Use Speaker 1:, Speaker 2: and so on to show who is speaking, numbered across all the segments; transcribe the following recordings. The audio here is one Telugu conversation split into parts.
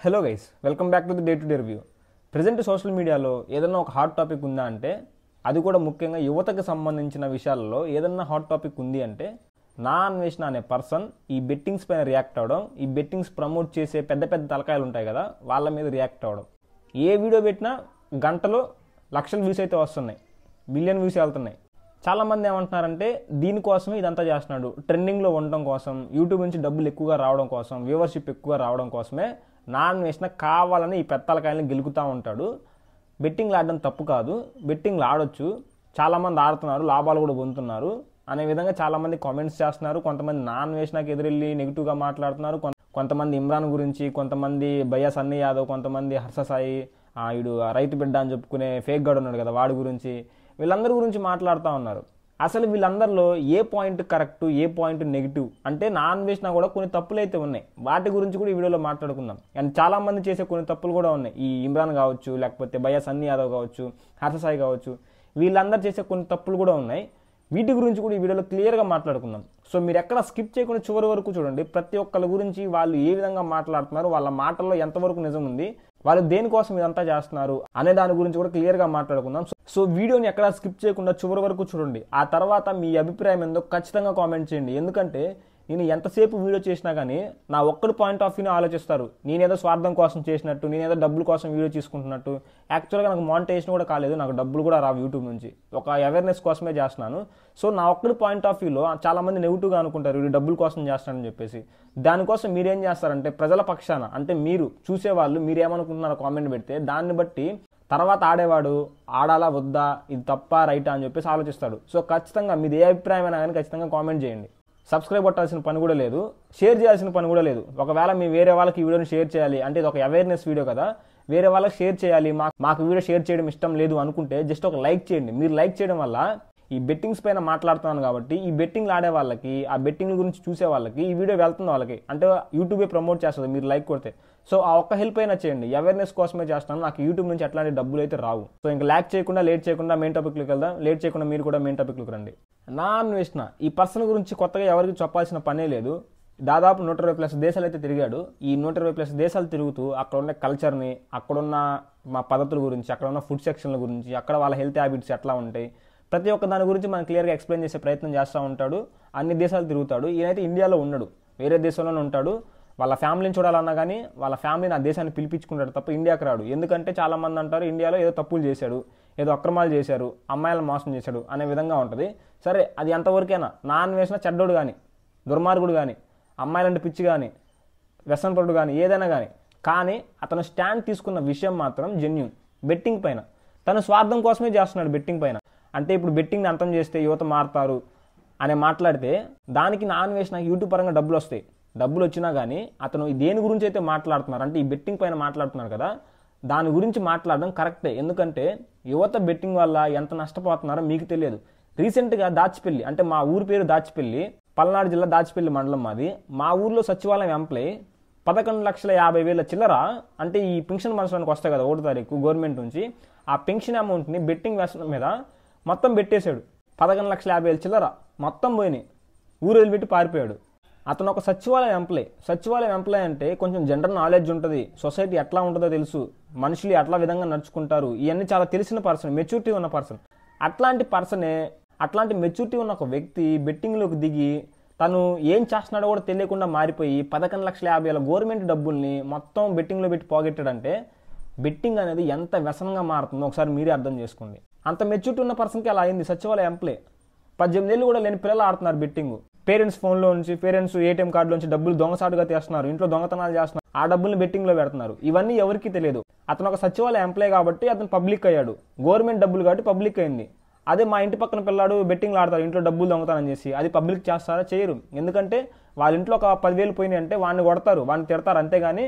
Speaker 1: Hello guys, welcome back to the day to day review. Present social మీడియాలో ఏదన్నా ఒక హాట్ టాపిక్ ఉందా అంటే, అది కూడా ముఖ్యంగా యువతకు సంబంధించిన విషయాలలో ఏదన్నా హాట్ టాపిక్ ఉంది అంటే నా అన్వేషణ అనే పర్సన్ ఈ బెట్టింగ్స్ పైన రియాక్ట్ అవ్వడం, ఈ బెట్టింగ్స్ ప్రమోట్ చేసే పెద్ద పెద్ద తలకాయలు ఉంటాయి కదా, వాళ్ళ మీద రియాక్ట్ అవ్వడం. ఏ వీడియో పెట్టినా గంటలో లక్షల వ్యూస్ అయితే వస్తున్నాయి, మిలియన్ వ్యూస్ వెళ్తున్నాయి. చాలామంది ఏమంటున్నారంటే దీనికోసమే ఇదంతా చేస్తున్నాడు, ట్రెండింగ్లో ఉండడం కోసం, యూట్యూబ్ నుంచి డబ్బులు ఎక్కువగా రావడం కోసం, వ్యూవర్షిప్ ఎక్కువగా రావడం కోసమే నా అన్వేషణ కావాలని ఈ పెత్తలకాయలను గెలుకుతూ ఉంటాడు. బెట్టింగ్లు ఆడడం తప్పు కాదు, బెట్టింగ్లు ఆడొచ్చు, చాలామంది ఆడుతున్నారు, లాభాలు కూడా పొందుతున్నారు అనే విధంగా చాలామంది కామెంట్స్ చేస్తున్నారు. కొంతమంది నా అన్వేషణకి ఎదురెళ్ళి నెగిటివ్గా మాట్లాడుతున్నారు. కొంతమంది ఇమ్రాన్ గురించి, కొంతమంది భయ్యా సన్నీ యాదవ్, కొంతమంది హర్ష సాయి, వీడు రైతు బిడ్డ అని చెప్పుకునే ఫేక్ గాడు ఉన్నాడు కదా, వాడి గురించి, వీళ్ళందరి గురించి మాట్లాడుతూ ఉన్నారు. అసలు వీళ్ళందరిలో ఏ పాయింట్ కరెక్ట్, ఏ పాయింట్ నెగిటివ్ అంటే నా అన్వేషణ కూడా కొన్ని తప్పులు అయితే ఉన్నాయి. వాటి గురించి కూడా ఈ వీడియోలో మాట్లాడుకుందాం. అండ్ చాలా మంది చేసే కొన్ని తప్పులు కూడా ఉన్నాయి. ఈ ఇమ్రాన్ కావచ్చు, లేకపోతే భయ్యా సన్నీ యాదవ్ కావచ్చు, హర్ష సాయి కావచ్చు, వీళ్ళందరూ చేసే కొన్ని తప్పులు కూడా ఉన్నాయి. వీటి గురించి కూడా ఈ వీడియోలో క్లియర్గా మాట్లాడుకుందాం. సో మీరు ఎక్కడ స్కిప్ చేయకుండా చివరి వరకు చూడండి. ప్రతి ఒక్కరి గురించి వాళ్ళు ఏ విధంగా మాట్లాడుతున్నారు, వాళ్ళ మాటల్లో ఎంతవరకు నిజం ఉంది, వాళ్ళు దేనికోసం ఇదంతా చేస్తున్నారు అనే దాని గురించి కూడా క్లియర్గా మాట్లాడుకుందాం. సో వీడియోని ఎక్కడ స్కిప్ చేయకుండా చివరి వరకు చూడండి. ఆ తర్వాత మీ అభిప్రాయం ఏందో ఖచ్చితంగా కామెంట్ చేయండి. ఎందుకంటే నేను ఎంతసేపు వీడియో చేసినా కానీ నా ఒక్కడి పాయింట్ ఆఫ్ వ్యూని ఆలోచిస్తారు. నేనేదో స్వార్థం కోసం చేసినట్టు, నేనేదో డబ్బుల కోసం వీడియో తీసుకుంటున్నట్టు. యాక్చువల్గా నాకు మానిటైజేషన్ కూడా కాలేదు, నాకు డబ్బులు కూడా రావు యూట్యూబ్ నుంచి, ఒక అవేర్నెస్ కోసమే చేస్తున్నాను. సో నా ఒక్కడి పాయింట్ ఆఫ్ వ్యూలో చాలామంది నెగిటివ్గా అనుకుంటారు, వీడు డబ్బుల కోసం చేస్తానని చెప్పేసి. దానికోసం మీరేం చేస్తారంటే ప్రజల పక్షాన, అంటే మీరు చూసేవాళ్ళు మీరేమనుకుంటున్నారో కామెంట్ పెడితే దాన్ని బట్టి తర్వాత ఆడేవాడు ఆడాలా వద్దా, ఇది తప్ప రైటా అని చెప్పేసి ఆలోచిస్తాడు. సో ఖచ్చితంగా మీది ఏ అభిప్రాయమైనా కానీ ఖచ్చితంగా కామెంట్ చేయండి. సబ్స్క్రైబ్ కొట్టాల్సిన పని కూడా లేదు, షేర్ చేయాల్సిన పని కూడా లేదు. ఒకవేళ మీ వేరే వాళ్ళకి ఈ వీడియోని షేర్ చేయాలి అంటే ఇది ఒక అవేర్నెస్ వీడియో కదా, వేరే వాళ్ళకి షేర్ చేయాలి, మాకు వీడియో షేర్ చేయడం ఇష్టం లేదు అనుకుంటే జస్ట్ ఒక లైక్ చేయండి. మీరు లైక్ చేయడం వల్ల ఈ బెట్టింగ్స్ పైన మాట్లాడుతున్నాను కాబట్టి ఈ బెట్టింగ్లు ఆడే వాళ్ళకి, ఆ బెట్టింగ్ల గురించి చూసే వాళ్ళకి ఈ వీడియో వెళ్తుంది వాళ్ళకి, అంటే యూట్యూబే ప్రమోట్ చేస్తుంది మీరు లైక్ కొడితే. సో ఆ ఒక్క హెల్ప్ అయినా చేయండి, అవేర్నెస్ కోసమే చేస్తాను. నాకు యూట్యూబ్ నుంచి ఎట్లాంటి డబ్బులు అయితే రావు. సో ఇంకా లేట్ చేయకుండా మెయిన్ టాపిక్లోకి వెళ్దాం. లేట్ చేయకుండా మీరు కూడా మెయిన్ టాపిక్లోకి రండి. నా అన్వేషణ ఈ పర్సన్ గురించి కొత్తగా ఎవరికి చెప్పాల్సిన పనే లేదు. దాదాపు 120+ దేశాలు అయితే తిరిగాడు. ఈ 120+ దేశాలు తిరుగుతూ అక్కడ ఉన్న కల్చర్ని, అక్కడున్న మా పద్ధతుల గురించి, అక్కడ ఉన్న ఫుడ్ సెక్షన్ల గురించి, అక్కడ వాళ్ళ హెల్త్ హ్యాబిట్స్ ఎట్లా ఉంటాయి, ప్రతి ఒక్క దాని గురించి మనం క్లియర్గా ఎక్స్ప్లెయిన్ చేసే ప్రయత్నం చేస్తూ ఉంటాడు. అన్ని దేశాలు తిరుగుతాడు. ఈయనైతే ఇండియాలో ఉండడు, వేరే దేశంలోనే ఉంటాడు. వాళ్ళ ఫ్యామిలీని చూడాలన్నా కానీ వాళ్ళ ఫ్యామిలీని ఆ దేశాన్ని పిలిపించుకుంటాడు తప్ప ఇండియాకి రాడు. ఎందుకంటే చాలామంది అంటారు ఇండియాలో ఏదో తప్పులు చేశాడు, ఏదో అక్రమాలు చేశారు, అమ్మాయిలను మోసం చేశాడు అనే విధంగా ఉంటుంది. సరే, అది ఎంతవరకైనా నా అన్వేషణ చెడ్డోడు కానీ, దుర్మార్గుడు కానీ, అమ్మాయిలంటే పిచ్చి కానీ, వ్యసనపరుడు కానీ, ఏదైనా కానీ అతను స్టాండ్ తీసుకున్న విషయం మాత్రం జెన్యూన్. బెట్టింగ్ పైన తను స్వార్థం కోసమే చేస్తున్నాడు. బెట్టింగ్ పైన అంటే ఇప్పుడు బెట్టింగ్ని అంతం చేస్తే యువత మారుతారు అని మాట్లాడితే దానికి నా అన్వేషణ యూట్యూబ్ పరంగా డబ్బులు వస్తాయి. డబ్బులు వచ్చినా కానీ అతను దేని గురించి అయితే మాట్లాడుతున్నారు అంటే ఈ బెట్టింగ్ పైన మాట్లాడుతున్నారు కదా, దాని గురించి మాట్లాడడం కరెక్టే. ఎందుకంటే యువత బెట్టింగ్ వల్ల ఎంత నష్టపోతున్నారో మీకు తెలియదు. రీసెంట్గా దాచిపల్లి, అంటే మా ఊరి పేరు దాచిపల్లి, పల్నాడు జిల్లా దాచిపల్లి మండలం మాది. మా ఊర్లో సచివాలయం ఎంప్లాయ్ 11,50,000 చిల్లర, అంటే ఈ పెన్షన్ మనసులోకి వస్తాయి కదా 1వ తారీఖు గవర్నమెంట్ నుంచి, ఆ పెన్షన్ అమౌంట్ని బెట్టింగ్ వ్యసనం మీద మొత్తం పెట్టేశాడు. 11,50,000 చిల్లర మొత్తం పోయినాయి, ఊరు వదిలిపెట్టి పారిపోయాడు. అతను ఒక సచివాలయం ఎంప్లాయ్. సచివాలయం ఎంప్లాయ్ అంటే కొంచెం జనరల్ నాలెడ్జ్ ఉంటుంది, సొసైటీ ఎట్లా ఉంటుందో తెలుసు, మనుషులు ఎట్లా విధంగా నడుచుకుంటారు, ఇవన్నీ చాలా తెలిసిన పర్సన్, మెచ్యూరిటీ ఉన్న పర్సన్. అట్లాంటి మెచ్యూరిటీ ఉన్న ఒక వ్యక్తి బెట్టింగ్లోకి దిగి తను ఏం చేస్తున్నాడో కూడా తెలియకుండా మారిపోయి 11,50,000 గవర్నమెంట్ డబ్బుల్ని మొత్తం బెట్టింగ్లో పెట్టి పోగొట్టాడంటే బెట్టింగ్ అనేది ఎంత వ్యసనంగా మారుతుందో ఒకసారి మీరే అర్థం చేసుకోండి. అంత మెచ్యూరిటీ ఉన్న పర్సన్కి అలా అయింది. సచివాలయం ఎంప్లాయ్ 18 ఏళ్ళు కూడా లేని పిల్లలు ఆడుతున్నారు బెట్టింగ్. పేరెంట్స్ ఫోన్లో నుంచి, పేరెంట్స్ ఏటీఎం కార్డులో నుంచి డబ్బులు దొంగసాటుగా తీస్తున్నారు, ఇంట్లో దొంగతనాలు చేస్తున్నారు, ఆ డబ్బుల్ని బెట్టింగ్లో పెడుతున్నారు. ఇవన్నీ ఎవరికి తెలియదు. అతను ఒక సచివాలయ ఎంప్లాయ్ కాబట్టి అతను పబ్లిక్ అయ్యాడు, గవర్నమెంట్ డబ్బులు కాబట్టి పబ్లిక్ అయింది. అదే మా ఇంటి పక్కన పిల్లాడు బెట్టింగ్లు ఆడతారు, ఇంట్లో డబ్బులు దొంగతనం చేసి, అది పబ్లిక్ చేస్తారా? చేయరు. ఎందుకంటే వాళ్ళ ఇంట్లో ఒక 10,000 పోయినాయి అంటే వాడిని కొడతారు, వాడిని తిడతారు, అంతేగాని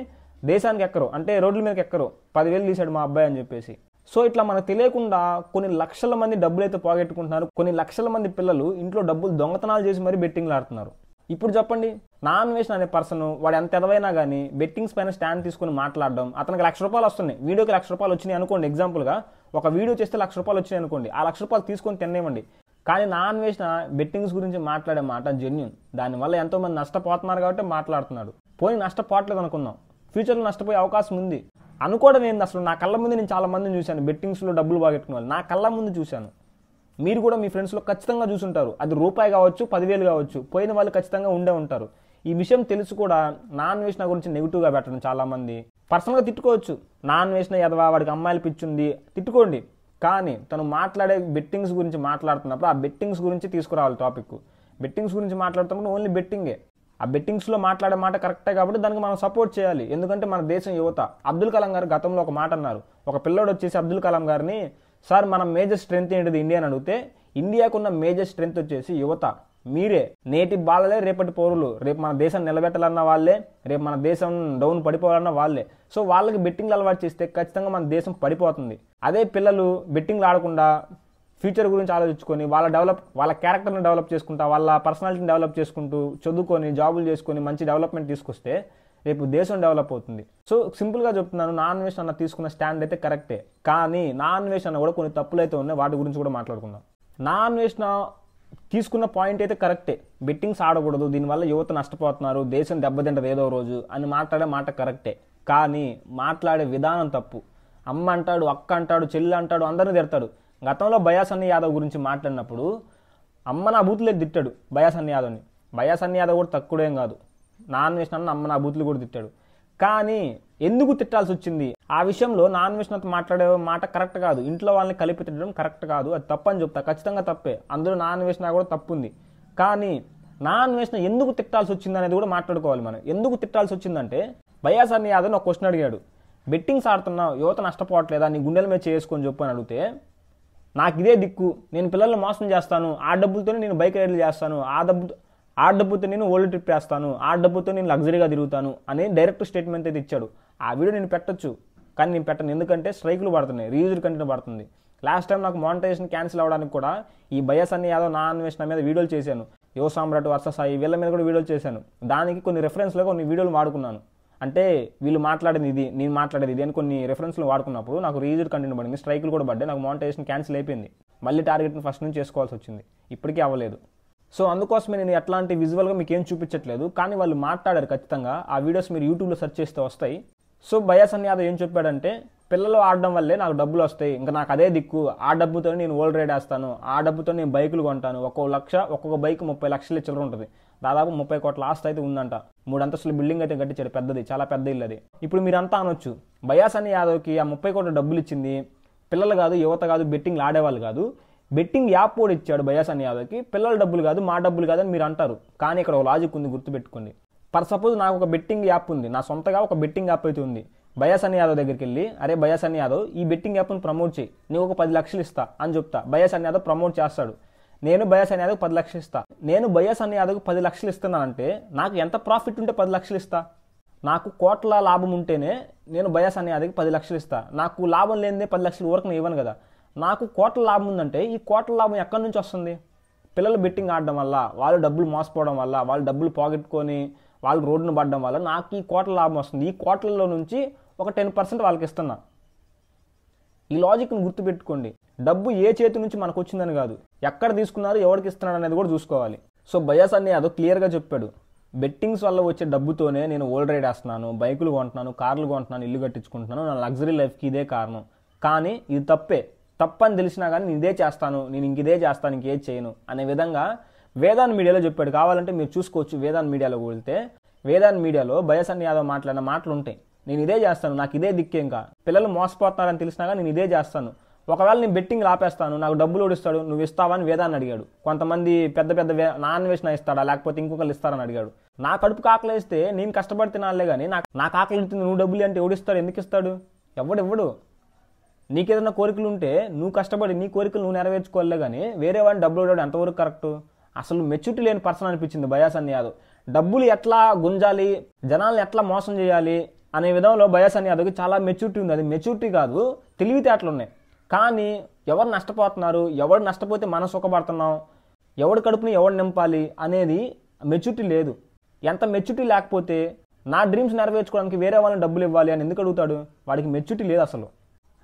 Speaker 1: దేశానికి ఎక్కరు, అంటే రోడ్ల మీదకి ఎక్కరు. 10,000 తీశాడు మా అబ్బాయి అని చెప్పేసి. సో ఇట్లా మనకు తెలియకుండా కొన్ని లక్షల మంది డబ్బులు అయితే పోగొట్టుకుంటున్నారు. కొన్ని లక్షల మంది పిల్లలు ఇంట్లో డబ్బులు దొంగతనాలు చేసి మరీ బెట్టింగ్లు ఆడుతున్నారు. ఇప్పుడు చెప్పండి, నా అన్వేషణ అనే పర్సన్ వాడు ఎంత ఎదవైనా కానీ బెట్టింగ్స్ పైన స్టాండ్ తీసుకుని మాట్లాడడం, అతనికి ₹1,00,000 వస్తున్నాయి, వీడియోకి ₹1,00,000 వచ్చినాయి అనుకోండి. ఎగ్జాంపుల్గా ఒక వీడియో చేస్తే ₹1,00,000 వచ్చినాయి అనుకోండి, ఆ ₹1,00,000 తీసుకొని తినేవ్వండి. కానీ నా అన్వేషణ బెట్టింగ్స్ గురించి మాట్లాడే మాట జెన్యూన్. దానివల్ల ఎంతోమంది నష్టపోతున్నారు కాబట్టి మాట్లాడుతున్నాడు. పోయి నష్టపోవట్లేదు అనుకుందాం, ఫ్యూచర్లో నష్టపోయే అవకాశం ఉంది. అనుకోవడం ఏంది, అసలు నా కళ్ళ ముందు నేను చాలా మందిని చూశాను బెట్టింగ్స్లో డబ్బులు బాగెట్టుకునే వాళ్ళు, నా కళ్ళ ముందు చూశాను. మీరు కూడా మీ ఫ్రెండ్స్లో ఖచ్చితంగా చూసుంటారు. అది రూపాయి కావచ్చు, 10,000 కావచ్చు, పోయిన వాళ్ళు ఖచ్చితంగా ఉండే ఉంటారు. ఈ విషయం తెలిసి కూడా నా అన్వేషణ గురించి నెగిటివ్గా పెట్టడం చాలామంది. పర్సనల్గా తిట్టుకోవచ్చు, నా అన్వేషణ ఎదవా, వాడికి అమ్మాయిలు పిచ్చుంది, తిట్టుకోండి. కానీ తను మాట్లాడే బెట్టింగ్స్ గురించి మాట్లాడుతున్నప్పుడు ఆ బెట్టింగ్స్ గురించి తీసుకురావాలి టాపిక్. బెట్టింగ్స్ గురించి మాట్లాడుతున్నప్పుడు ఓన్లీ బెట్టింగే. ఆ బెట్టింగ్స్లో మాట్లాడే మాట కరెక్టే కాబట్టి దానికి మనం సపోర్ట్ చేయాలి. ఎందుకంటే మన దేశం యువత. అబ్దుల్ కలాం గారు గతంలో ఒక మాట అన్నారు. ఒక పిల్లోడు వచ్చేసి అబ్దుల్ కలాం గారిని, సార్ మన మేజర్ స్ట్రెంత్ ఏంటిది ఇండియా అని అడిగితే, ఇండియాకున్న మేజర్ స్ట్రెంత్ వచ్చేసి యువత, మీరే. నేటి బాలలే రేపటి పౌరులు. రేపు మన దేశం నిలబెట్టాలన్న వాళ్ళే, రేపు మన దేశం డౌన్ పడిపోవాలన్న వాళ్ళే. సో వాళ్ళకి బెట్టింగ్లు అలవాటు చేస్తే ఖచ్చితంగా మన దేశం పడిపోతుంది. అదే పిల్లలు బెట్టింగ్లు ఆడకుండా ఫ్యూచర్ గురించి ఆలోచించుకొని వాళ్ళ క్యారెక్టర్ని డెవలప్ చేసుకుంటా, వాళ్ళ పర్సనాలిటీని డెవలప్ చేసుకుంటూ, చదువుకొని జాబులు చేసుకొని మంచి డెవలప్మెంట్ తీసుకొస్తే రేపు దేశం డెవలప్ అవుతుంది. సో సింపుల్గా చెప్తున్నాను, నా అన్వేషణ అన్న తీసుకున్న స్టాండ్ అయితే కరెక్టే. కానీ నా అన్వేషణ కూడా కొన్ని తప్పులు అయితే ఉన్నాయి, వాటి గురించి కూడా మాట్లాడుకుందాం. నా అన్వేషణ తీసుకున్న పాయింట్ అయితే కరెక్టే. బెట్టింగ్స్ ఆడకూడదు, దీనివల్ల యువత నష్టపోతున్నారు, దేశం దెబ్బతింటది ఏదో రోజు అని మాట్లాడే మాట కరెక్టే. కానీ మాట్లాడే విధానం తప్పు. అమ్మ అంటాడు, అక్క అంటాడు, చెల్లి అంటాడు, అందరినీ తిడతాడు. గతంలో బయాసన్ని యాదవ్ గురించి మాట్లాడినప్పుడు అమ్మ నా బూతులే తిట్టాడు బయాసన్ని యాదవ్ని. బయాసన్ని యాదవ్ కూడా తక్కువేం కాదు, నా అన్వేషణ అమ్మ నా బూతులు కూడా తిట్టాడు. కానీ ఎందుకు తిట్టాల్సి వచ్చింది? ఆ విషయంలో నా అన్వేషణతో మాట్లాడే మాట కరెక్ట్ కాదు. ఇంట్లో వాళ్ళని కలిపి తిట్టడం కరెక్ట్ కాదు, అది తప్పని చెప్తా, ఖచ్చితంగా తప్పే. అందులో నా అన్వేషణ కూడా తప్పు ఉంది. కానీ నా అన్వేషణ ఎందుకు తిట్టాల్సి వచ్చింది అనేది కూడా మాట్లాడుకోవాలి మనం. ఎందుకు తిట్టాల్సి వచ్చిందంటే, బయాసన్ని యాదవ్ ఒక క్వశ్చన్ అడిగాడు, బెట్టింగ్స్ ఆడుతున్నావు, యువత నష్టపోవట్లేదా, నీ గుండెల మీద చేసుకొని చెప్పు అని అడిగితే, నాకు ఇదే దిక్కు, నేను పిల్లల్ని మోసం చేస్తాను, ఆ డబ్బులతోనే నేను బైక్ రైడ్లు చేస్తాను, ఆ డబ్బుతో నేను ఓల్డ్ ట్రిప్ వేస్తాను, ఆ డబ్బుతో నేను లగ్జరీగా తిరుగుతాను అని డైరెక్ట్ స్టేట్మెంట్ అయితే ఇచ్చాడు. ఆ వీడియో నేను పెట్టొచ్చు, కానీ నేను పెట్టను. ఎందుకంటే స్ట్రైకులు పడుతున్నాయి, రీయూజ్డ్ కంటెంట్ పడుతుంది. లాస్ట్ టైం నాకు మానిటైజేషన్ క్యాన్సిల్ అవ్వడానికి కూడా ఈ బయాసన్ని యాదవ్ నా అన్వేషణ మీద వీడియోలు చేశాను. యువ సామ్రాట్ వర్సెస్ సాయి వీళ్ళ మీద కూడా వీడియోలు చేశాను. దానికి కొన్ని రెఫరెన్స్లో కొన్ని వీడియోలు వాడుకున్నాను. అంటే వీళ్ళు మాట్లాడేది ఇది, నేను మాట్లాడేది ఇది అని కొన్ని రెఫరెన్స్లు వాడుకున్నప్పుడు నాకు రీయూజ్డ్ కంటెంట్ పడింది, స్ట్రైకులు కూడా పడ్డాయి, నాకు మానిటైజేషన్ క్యాన్సిల్ అయిపోయింది. మళ్ళీ టార్గెట్ని ఫస్ట్ నుంచి చేసుకోవాల్సి వచ్చింది, ఇప్పటికీ అవ్వలేదు. సో అందుకోసమే నేను ఎట్లాంటి విజువల్గా మీకు ఏం చూపించట్లేదు, కానీ వాళ్ళు మాట్లాడారు ఖచ్చితంగా. ఆ వీడియోస్ మీరు యూట్యూబ్లో సెర్చ్ చేస్తే వస్తాయి. సో బయాసన్ని యాదవ్ ఏం చెప్పాడంటే, పిల్లలు ఆడడం వల్లే నాకు డబ్బులు వస్తాయి, ఇంకా నాకు అదే దిక్కు, ఆ డబ్బుతో నేను ఓల్డ్ రైడ్ వేస్తాను, ఆ డబ్బుతో నేను బైకులు కొంటాను, ఒక్కొక్క బైక్ 30 లక్షల చిల్లర ఉంటుంది, దాదాపు 30 కోట్ల ఆస్తి అయితే ఉందంట. 3 అంతస్తుల బిల్డింగ్ అయితే కట్టించాడు, పెద్దది, చాలా పెద్ద ఇల్లు అది. ఇప్పుడు మీరంతా అనొచ్చు, బయాసన్ని యాదవ్కి ఆ 30 కోట్ల డబ్బులు ఇచ్చింది పిల్లలు కాదు, యువత కాదు, బెట్టింగ్లు ఆడేవాళ్ళు కాదు, బెట్టింగ్ యాప్ కూడా ఇచ్చాడు బయాసన్ని యాదవ్కి, పిల్లల డబ్బులు కాదు, మా డబ్బులు కాదు అని మీరు అంటారు. కానీ ఇక్కడ ఒక లాజిక్ ఉంది, గుర్తుపెట్టుకోండి. ఫర్ సపోజ్ నాకు ఒక బెట్టింగ్ యాప్ ఉంది, నా సొంతగా ఒక బెట్టింగ్ యాప్ అయితే ఉంది. బయాసన్ని యాదవ్ దగ్గరికి వెళ్ళి, అరే బయాసన్ని యాదవ్ ఈ బెట్టింగ్ యాప్ని ప్రమోట్ చేయి, నీకు ఒక 10 లక్షలు ఇస్తా అని చెప్తా. బయాసన్ని యాదవ్ ప్రమోట్ చేస్తాడు, నేను బయాసన్ని యాదవ్ 10 లక్షలు ఇస్తా. నేను బయాసన్ని యాదవ్కి 10 లక్షలు ఇస్తున్నానంటే నాకు ఎంత ప్రాఫిట్ ఉంటే 10 లక్షలు ఇస్తా? నాకు కోట్ల లాభం ఉంటేనే నేను బయాసన్ని యాదవ్కి 10 లక్షలు ఇస్తా. నాకు లాభం లేనిదే 10 లక్షలు వరకు నేను ఇవ్వను కదా. నాకు కోట్ల లాభం ఉందంటే ఈ కోట్ల లాభం ఎక్కడి నుంచి వస్తుంది? పిల్లలు బెట్టింగ్ ఆడడం వల్ల, వాళ్ళు డబ్బులు మోసపోవడం వల్ల, వాళ్ళు డబ్బులు పోగొట్టుకొని వాళ్ళు రోడ్డును పడడం వల్ల నాకు ఈ కోట్ల లాభం వస్తుంది. ఈ కోట్లలో నుంచి ఒక 10% వాళ్ళకి ఇస్తున్నా. ఈ లాజిక్ని గుర్తుపెట్టుకోండి. డబ్బు ఏ చేతి నుంచి మనకు వచ్చిందని కాదు, ఎక్కడ తీసుకున్నారు, ఎవరికి ఇస్తున్నాడు అనేది కూడా చూసుకోవాలి. సో బయాసన్ని యాదవ్ క్లియర్గా చెప్పాడు, బెట్టింగ్స్ వల్ల వచ్చే డబ్బుతోనే నేను ఓల్డ్ రైడ్ వేస్తున్నాను, బైకులు కొంటున్నాను, కార్లు కొంటున్నాను, ఇల్లు కట్టించుకుంటున్నాను, నా లగ్జరీ లైఫ్కి ఇదే కారణం. కానీ ఇది తప్పని తెలిసినా కానీ నేను ఇదే చేస్తాను, నేను ఇంకిదే చేస్తాను, ఇంకేది చేయను అనే విధంగా వేదాంత్ మీడియాలో చెప్పాడు. కావాలంటే మీరు చూసుకోవచ్చు, వేదాంత్ మీడియాలో వెళ్తే వేదాంత్ మీడియాలో బయాసన్ని యాదవ్ మాట్లాడిన మాటలు ఉంటాయి. నేను ఇదే చేస్తాను, నాకు ఇదే దిక్కే, ఇంకా పిల్లలు మోసపోతున్నారని తెలిసినా కానీ నేను ఇదే చేస్తాను. ఒకవేళ నేను బెట్టింగ్ ఆపేస్తాను, నాకు డబ్బులు ఓడిస్తాడు, నువ్వు ఇస్తావా అని వేదాన్ని అడిగాడు. కొంతమంది పెద్ద నా అన్వేషణ ఇస్తాడా లేకపోతే ఇంకొకరు ఇస్తారని అడిగాడు. నా కడుపు కాకలేస్తే నేను కష్టపడి తినాలే కానీ నాకు ఆకలి ఉంటుంది, నువ్వు డబ్బులు అంటే ఎవడిస్తాడు, ఎందుకు ఇస్తాడు? ఎవడు? నీకేదైనా కోరికలు ఉంటే నువ్వు కష్టపడి నీ కోరికలు నువ్వు నెరవేర్చుకోలే కానీ వేరే వాడిని డబ్బులు ఇవ్వడం ఎంతవరకు కరెక్ట్? అసలు మెచ్యూరిటీ లేని పర్సన్ అనిపించింది బయాసన్ని యాదవ్. డబ్బులు ఎట్లా గుంజాలి, జనాల్ని ఎట్లా మోసం చేయాలి అనే విధంలో బయాసన్ని యాదవ్కి చాలా మెచ్యూరిటీ ఉంది. అది మెచ్యూరిటీ కాదు, తెలివితేటలు ఉన్నాయి. కానీ ఎవరు నష్టపోతున్నారు, ఎవరు నష్టపోతే మనం సుఖపడుతున్నాం, ఎవడి కడుపుని ఎవడు నింపాలి అనేది మెచ్యూరిటీ లేదు. ఎంత మెచ్యూరిటీ లేకపోతే నా డ్రీమ్స్ నెరవేర్చుకోవడానికి వేరే వాళ్ళని డబ్బులు ఇవ్వాలి అని ఎందుకు అడుగుతాడు? వాడికి మెచ్యూరిటీ లేదు అసలు.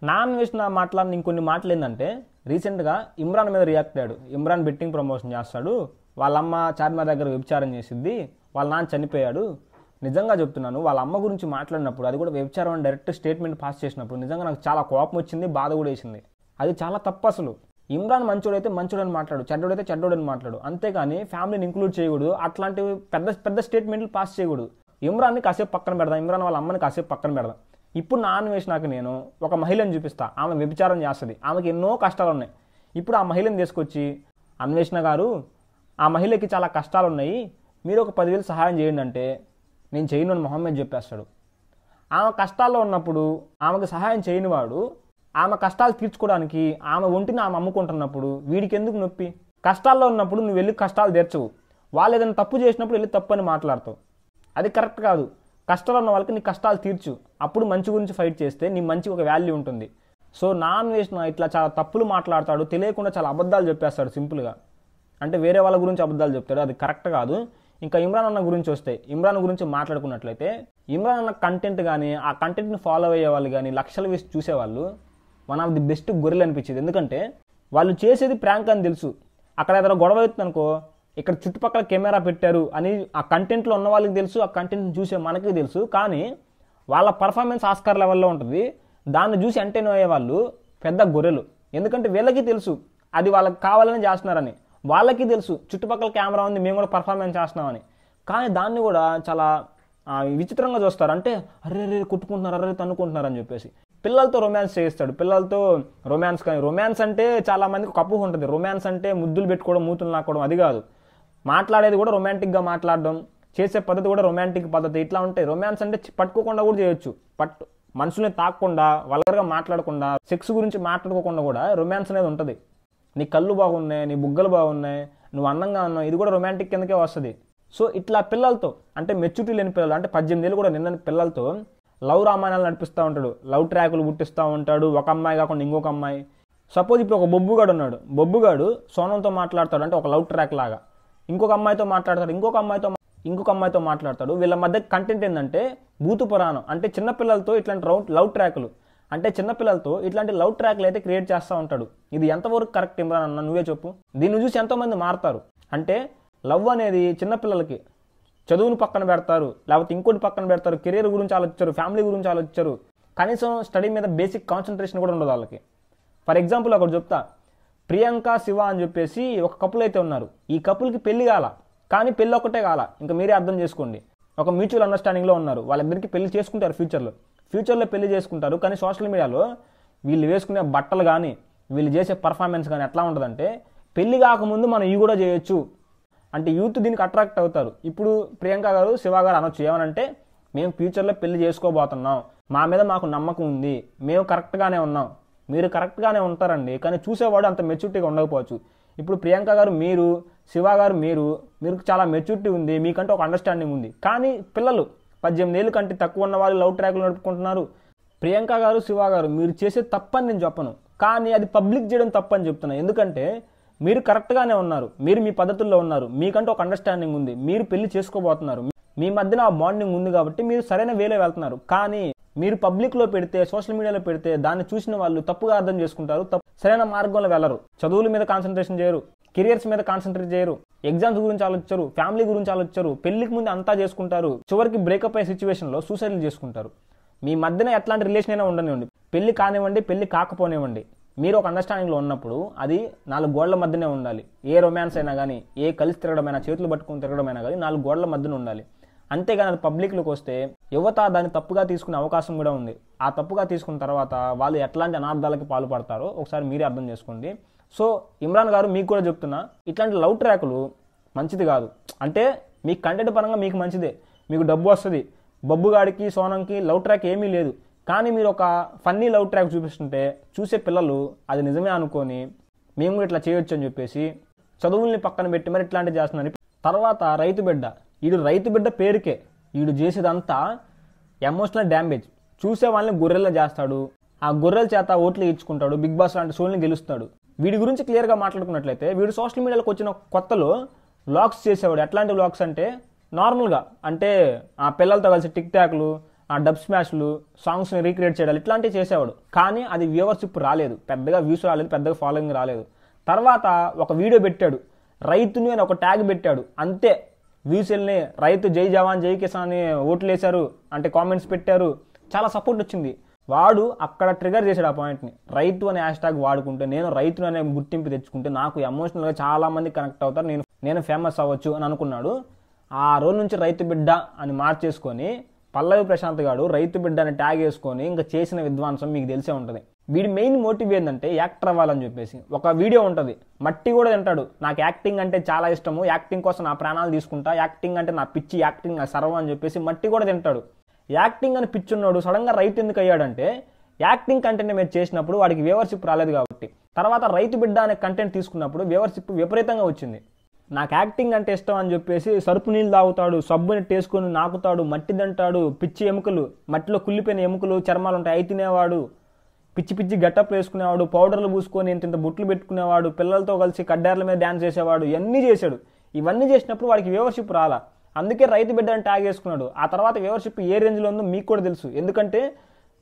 Speaker 1: నా అన్వేషణ మాట్లాడిన ఇంకొన్ని మాటలు ఏంటంటే, రీసెంట్గా ఇమ్రాన్ మీద రియాక్ట్ అయ్యాడు. ఇమ్రాన్ బెట్టింగ్ ప్రమోషన్ చేస్తాడు, వాళ్ళ అమ్మ చార్మినార్ దగ్గర వ్యభిచారం చేసిద్ది, వాళ్ళ నాన్న చనిపోయాడు, నిజంగా చెప్తున్నాను, వాళ్ళ అమ్మ గురించి మాట్లాడినప్పుడు, అది కూడా వ్యభిచారం అని డైరెక్ట్ స్టేట్మెంట్ పాస్ చేసినప్పుడు నిజంగా నాకు చాలా కోపం వచ్చింది, బాధ కూడా వేసింది. అది చాలా తప్పు అసలు. ఇమ్రాన్ మంచోడైతే మంచోడని మాట్లాడు, చెడ్డోడైతే చెడ్డోడని మాట్లాడు, అంతేగాని ఫ్యామిలీని ఇంక్లూడ్ చేయకూడదు, అట్లాంటివి పెద్ద పెద్ద స్టేట్మెంట్లు పాస్ చేయకూడదు. ఇమ్రాన్ని కాసేపు పక్కన పెడదాం, ఇమ్రాన్ వాళ్ళ అమ్మని కాసేపు పక్కన పెడదాం. ఇప్పుడు నా అన్వేషణకు నేను ఒక మహిళను చూపిస్తా, ఆమె వ్యభిచారం చేస్తుంది, ఆమెకి ఎన్నో కష్టాలు ఉన్నాయి. ఇప్పుడు ఆ మహిళను తీసుకొచ్చి, అన్వేషణ గారు ఆ మహిళకి చాలా కష్టాలు ఉన్నాయి, మీరు ఒక 10,000 సహాయం చేయండి అంటే, నేను చేయను అని మొహమ్మద్ చెప్పేస్తాడు. ఆమె కష్టాల్లో ఉన్నప్పుడు ఆమెకు సహాయం చేయని వాడు ఆమె కష్టాలు తీర్చుకోవడానికి ఆమె ఒంటిని ఆమె అమ్ముకుంటున్నప్పుడు వీడికి ఎందుకు నొప్పి? కష్టాల్లో ఉన్నప్పుడు నువ్వు వెళ్ళి కష్టాలు తీర్చవు, వాళ్ళు ఏదైనా తప్పు చేసినప్పుడు వెళ్ళి తప్పు అని మాట్లాడతావు. అది కరెక్ట్ కాదు. కష్టాలు ఉన్న వాళ్ళకి నీ కష్టాలు తీర్చు, అప్పుడు మంచి గురించి ఫైట్ చేస్తే నీ మంచికి ఒక వాల్యూ ఉంటుంది. సో నా అన్వేషణ ఇట్లా చాలా తప్పులు మాట్లాడతాడు, తెలియకుండా చాలా అబద్ధాలు చెప్పేస్తాడు సింపుల్గా. అంటే వేరే వాళ్ళ గురించి అబద్ధాలు చెప్తాడు, అది కరెక్ట్ కాదు. ఇంకా ఇమ్రాన్ అన్న గురించి వస్తే, ఇమ్రాన్ గురించి మాట్లాడుకున్నట్లయితే, ఇమ్రాన్ అన్న కంటెంట్ కానీ ఆ కంటెంట్ని ఫాలో అయ్యే వాళ్ళు కానీ లక్షలు వేసి చూసేవాళ్ళు వన్ ఆఫ్ ది బెస్ట్ గొర్రెలు అనిపించేది. ఎందుకంటే వాళ్ళు చేసేది ప్రాంక్ అని తెలుసు. అక్కడ ఏదైనా గొడవ అవుతుంది అనుకో, ఇక్కడ చుట్టుపక్కల కెమెరా పెట్టారు అని ఆ కంటెంట్లో ఉన్న వాళ్ళకి తెలుసు, ఆ కంటెంట్ని చూసే మనకి తెలుసు. కానీ వాళ్ళ పర్ఫార్మెన్స్ ఆస్కార్ లెవెల్లో ఉంటుంది, దాన్ని చూసి ఎంటర్టైన్ అయ్యే వాళ్ళు పెద్ద గొర్రెలు. ఎందుకంటే వీళ్ళకి తెలుసు అది వాళ్ళకి కావాలని చేస్తున్నారని, వాళ్ళకి తెలుసు చుట్టుపక్కల కెమెరా ఉంది, మేము కూడా పర్ఫార్మెన్స్ చేస్తున్నామని. కానీ దాన్ని కూడా చాలా విచిత్రంగా చూస్తారు. అంటే అరే రే కొట్టుకుంటున్నారు, అరే తన్నుకుంటున్నారు అని చెప్పేసి. పిల్లలతో రొమాన్స్ చేయిస్తాడు, పిల్లలతో రొమాన్స్. కానీ రొమాన్స్ అంటే చాలా మందికి ఒక అపోహ ఉంటుంది, రొమాన్స్ అంటే ముద్దులు పెట్టుకోవడం, మూతులు నాకోవడం, అది కాదు. మాట్లాడేది కూడా రొమాంటిక్గా మాట్లాడడం, చేసే పద్ధతి కూడా రొమాంటిక్ పద్ధతి, ఇట్లా ఉంటాయి. రొమాన్స్ అంటే పట్టుకోకుండా కూడా చేయొచ్చు, మనుషుల్ని తాకకుండా, వల్గర్గా మాట్లాడకుండా, సెక్స్ గురించి మాట్లాడుకోకుండా కూడా రొమాన్స్ అనేది ఉంటుంది. నీ కళ్ళు బాగున్నాయి, నీ బుగ్గలు బాగున్నాయి, నువ్వు అందంగా ఉన్నావు, ఇది కూడా రొమాంటిక్ కిందకే వస్తుంది. సో ఇట్లా పిల్లలతో, అంటే మెచ్యూరిటీ లేని పిల్లలు, అంటే 18 ఏళ్ళు కూడా నిన్న పిల్లలతో లవ్ రామాయణాలు నడిపిస్తూ ఉంటాడు, లవ్ ట్రాకులు పుట్టిస్తూ ఉంటాడు. ఒక అమ్మాయి కాకుండా ఇంకొక అమ్మాయి. సపోజ్ ఇప్పుడు ఒక బొబ్బుగాడు ఉన్నాడు, బొబ్బుగాడు సోనంతో మాట్లాడతాడు, అంటే ఒక లవ్ ట్రాక్ లాగా. ఇంకొక అమ్మాయితో మాట్లాడతాడు, ఇంకొక అమ్మాయితో మాట్లాడతాడు. వీళ్ళ మధ్య కంటెంట్ ఏంటంటే భూతు పురాణం. అంటే చిన్నపిల్లలతో ఇట్లాంటి లవ్ ట్రాకులు, అంటే చిన్నపిల్లలతో ఇట్లాంటి లవ్ ట్రాక్లు అయితే క్రియేట్ చేస్తూ ఉంటాడు. ఇది ఎంతవరకు కరెక్ట్ ఇమ్రాన్ అన్న, నువ్వే చెప్పు. దీన్ని చూసి ఎంతోమంది మారుతారు. అంటే లవ్ అనేది చిన్నపిల్లలకి చదువును పక్కన పెడతారు, లేకపోతే ఇంకోటి పక్కన పెడతారు, కెరీర్ గురించి ఆలోచించారు, ఫ్యామిలీ గురించి ఆలోచించారు, కనీసం స్టడీ మీద బేసిక్ కాన్సన్ట్రేషన్ కూడా ఉండదు వాళ్ళకి. ఫర్ ఎగ్జాంపుల్ ఒకటి చెప్తా, ప్రియాంక శివ అని చెప్పేసి ఒక కపుల్ అయితే ఉన్నారు. ఈ కపుల్కి పెళ్లి కాల, కానీ పెళ్ళి ఒక్కటే కాల, ఇంకా మీరే అర్థం చేసుకోండి. ఒక మ్యూచువల్ అండర్స్టాండింగ్లో ఉన్నారు, వాళ్ళిద్దరికి పెళ్లి చేసుకుంటారు, ఫ్యూచర్లో పెళ్లి చేసుకుంటారు. కానీ సోషల్ మీడియాలో వీళ్ళు వేసుకునే బట్టలు కానీ, వీళ్ళు చేసే పర్ఫార్మెన్స్ కానీ ఎట్లా ఉంటుందంటే, పెళ్లి కాకముందు మనం ఇవి కూడా చేయొచ్చు అంటే యూత్ దీనికి అట్రాక్ట్ అవుతారు. ఇప్పుడు ప్రియాంక గారు శివ గారు అనొచ్చు ఏమనంటే, మేము ఫ్యూచర్లో పెళ్లి చేసుకోబోతున్నాం, మా మీద మాకు నమ్మకం ఉంది, మేము కరెక్ట్గానే ఉన్నాం. మీరు కరెక్ట్గానే ఉంటారండి, కానీ చూసేవాడు అంత మెచ్యూరిటీగా ఉండకపోవచ్చు. ఇప్పుడు ప్రియాంక గారు మీరు, శివ గారు మీరు చాలా మెచ్యూరిటీ ఉంది, మీకంటే ఒక అండర్స్టాండింగ్ ఉంది. కానీ పిల్లలు 18 ఏళ్ళు కంటే తక్కువ ఉన్న వాళ్ళు లవ్ ట్రాక్లు నడుపుకుంటున్నారు. ప్రియాంక గారు శివ గారు మీరు చేసే తప్పని నేను చెప్పను, కానీ అది పబ్లిక్ చేయడం తప్పని చెప్తున్నా. ఎందుకంటే మీరు కరెక్ట్గానే ఉన్నారు, మీరు మీ పద్ధతుల్లో ఉన్నారు, మీకంటే ఒక అండర్స్టాండింగ్ ఉంది, మీరు పెళ్లి చేసుకోబోతున్నారు, మీ మధ్యన ఆ బాండింగ్ ఉంది కాబట్టి మీరు సరైన వేలో వెళ్తున్నారు. కానీ మీరు పబ్లిక్లో పెడితే, సోషల్ మీడియాలో పెడితే దాన్ని చూసిన వాళ్ళు తప్పుగా అర్థం చేసుకుంటారు, సరైన మార్గంలో వెళ్ళరు, చదువుల మీద కాన్సన్ట్రేషన్ చేయరు, కెరియర్స్ మీద కాన్సన్ట్రేట్ చేయరు, ఎగ్జామ్స్ గురించి ఆలోచించరు, ఫ్యామిలీ గురించి ఆలోచించరు, పెళ్లికి ముందు అంతా చేసుకుంటారు, చివరికి బ్రేకప్ అయ్యే సిచ్యువేషన్లో సూసైడ్లు చేసుకుంటారు. మీ మధ్యన ఎట్లాంటి రిలేషన్ అయినా ఉండనివ్వండి, పెళ్లి కానివ్వండి, పెళ్లి కాకపోనివ్వండి, మీరు ఒక అండర్స్టాండింగ్లో ఉన్నప్పుడు అది 4 గోడల మధ్యనే ఉండాలి. ఏ రొమాన్స్ అయినా కానీ, ఏ కలిసి తిరగడమైనా, చేతులు పట్టుకుని తిరగడమైనా కానీ 4 గోడల మధ్యన ఉండాలి. అంతేగాని అది పబ్లిక్లోకి వస్తే యువత దాన్ని తప్పుగా తీసుకునే అవకాశం కూడా ఉంది. ఆ తప్పుగా తీసుకున్న తర్వాత వాళ్ళు ఎట్లాంటి అనార్థాలకి పాల్పడతారో ఒకసారి మీరే అర్థం చేసుకోండి. సో ఇమ్రాన్ గారు మీకు కూడా చెప్తున్నా, ఇట్లాంటి లవ్ ట్రాకులు మంచిది కాదు. అంటే మీ కంటెంట్ పరంగా మీకు మంచిదే, మీకు డబ్బు వస్తుంది. బొబ్బుగాడికి సోనంకి లవ్ ట్రాక్ ఏమీ లేదు, కానీ మీరు ఒక ఫన్నీ లవ్ ట్రాక్ చూపిస్తుంటే చూసే పిల్లలు అది నిజమే అనుకొని మేము కూడా ఇట్లా చేయొచ్చు అని చెప్పేసి చదువుల్ని పక్కన పెట్టి మరి ఇట్లాంటివి చేస్తున్నారు. తర్వాత రైతు బిడ్డ, రైతు బిడ్డ పేరుకే వీడు చేసేదంతా ఎమోషనల్ డ్యామేజ్. చూసే వాళ్ళని గొర్రెల్లో చేస్తాడు, ఆ గొర్రెల చేత ఓట్లు ఇచ్చుకుంటాడు, బిగ్ బాస్ లాంటి షోల్ని గెలుస్తాడు. వీడి గురించి క్లియర్గా మాట్లాడుకున్నట్లయితే, వీడు సోషల్ మీడియాలోకి వచ్చిన కొత్తలో వ్లాగ్స్ చేసేవాడు. ఎట్లాంటి వ్లాగ్స్ అంటే నార్మల్గా, అంటే ఆ పిల్లలతో కలిసి టిక్ టాక్లు, ఆ డబ్ స్మాష్లు, సాంగ్స్ని రీక్రియేట్ చేయడాలు ఇట్లాంటివి చేసేవాడు. కానీ అది వ్యూవర్షిప్ రాలేదు, పెద్దగా వ్యూస్ రాలేదు, పెద్దగా ఫాలోయింగ్ రాలేదు. తర్వాత ఒక వీడియో పెట్టాడు, రైతుని అని ఒక ట్యాగ్ పెట్టాడు, అంతే వ్యూస్ వెళ్ళినాయి, రైతు జై జవాన్ జై కిసాన్ అని ఓట్లు వేశారు, అంటే కామెంట్స్ పెట్టారు, చాలా సపోర్ట్ వచ్చింది. వాడు అక్కడ ట్రిగర్ చేశాడు ఆ పాయింట్ని. రైతు అనే హ్యాష్ ట్యాగ్ వాడుకుంటే, నేను రైతును అనే గుర్తింపు తెచ్చుకుంటే నాకు ఎమోషనల్గా చాలా మంది కనెక్ట్ అవుతారు, నేను ఫేమస్ అవ్వచ్చు అని అనుకున్నాడు. ఆ రోజు నుంచి రైతు బిడ్డ అని మార్చేసుకొని పల్లవి ప్రశాంత్ గారు రైతు బిడ్డ అని ట్యాగ్ వేసుకొని ఇంకా చేసిన విధ్వంసం మీకు తెలిసే ఉంటుంది. వీడి మెయిన్ మోటివ్ ఏంటంటే యాక్టర్ అవ్వాలని చెప్పేసి. ఒక వీడియో ఉంటుంది, మట్టి కూడా తింటాడు, నాకు యాక్టింగ్ అంటే చాలా ఇష్టము, యాక్టింగ్ కోసం నా ప్రాణాలు తీసుకుంటా, యాక్టింగ్ అంటే నా పిచ్చి, యాక్టింగ్ నా సర్వం అని చెప్పేసి మట్టి కూడా తింటాడు. యాక్టింగ్ అని పిచ్చున్నాడు సడన్గా రైతు ఎందుకు అయ్యాడంటే, యాక్టింగ్ కంటెంట్ మీరు చేసినప్పుడు వాడికి వ్యూవర్షిప్ రాలేదు కాబట్టి. తర్వాత రైతు బిడ్డ అనే కంటెంట్ తీసుకున్నప్పుడు వ్యూవర్షిప్ విపరీతంగా వచ్చింది. నాకు యాక్టింగ్ అంటే ఇష్టం అని చెప్పేసి సరుపు నీళ్ళు తాగుతాడు, సబ్బుని టేసుకొని నాకుతాడు, మట్టి తింటాడు, పిచ్చి ఎముకలు, మట్టిలో కుళ్ళిపోయిన ఎముకలు చర్మాలు ఉంటాయి అయి తినేవాడు, పిచ్చి పిచ్చి గెటప్ వేసుకునేవాడు, పౌడర్లు పూసుకొని ఇంత బుట్లు పెట్టుకునేవాడు, పిల్లలతో కలిసి కడ్డార్ల మీద డ్యాన్స్ చేసేవాడు, ఇవన్నీ చేశాడు. ఇవన్నీ చేసినప్పుడు వాడికి వ్యూవర్షిప్ రాలా, అందుకే రైతు బిడ్డ అని ట్యాగ్ వేసుకున్నాడు. ఆ తర్వాత వ్యూవర్షిప్ ఏ రేంజ్లో ఉందో మీకు కూడా తెలుసు, ఎందుకంటే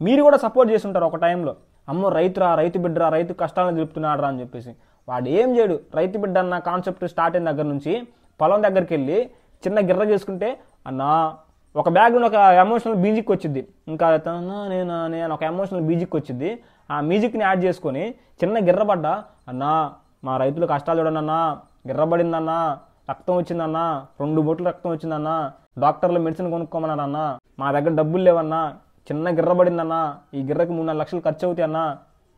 Speaker 1: మీరు కూడా సపోర్ట్ చేసి ఉంటారు ఒక టైంలో. అమ్మో రైతురా, రైతు బిడ్డరా, రైతు కష్టాలను తెలుపుతున్నాడు రా అని చెప్పేసి. వాడు ఏం చేయడు, రైతు బిడ్డ అన్న కాన్సెప్ట్ స్టార్ట్ అయిన దగ్గర నుంచి పొలం దగ్గరికి వెళ్ళి చిన్న గిర్ర చేసుకుంటే అన్నా ఒక బ్యాక్గ్రౌండ్ ఒక ఎమోషనల్ మ్యూజిక్ వచ్చింది, ఇంకా నేను ఒక ఎమోషనల్ మ్యూజిక్ వచ్చింది. ఆ మ్యూజిక్ని యాడ్ చేసుకొని చిన్న గిర్రపడ్డా, అన్నా మా రైతులు కష్టాలు చూడండి అన్నా, గిర్రపడిందన్నా, రక్తం వచ్చిందన్నా, 2 బొట్లు రక్తం వచ్చిందన్నా, డాక్టర్లు మెడిసిన్ కొనుక్కోమన్నారన్నా, మా దగ్గర డబ్బులు లేవన్నా, చిన్న గిర్రపడిందన్నా, ఈ గిర్రకి 3-4 లక్షలు ఖర్చు అవుతాయి అన్నా.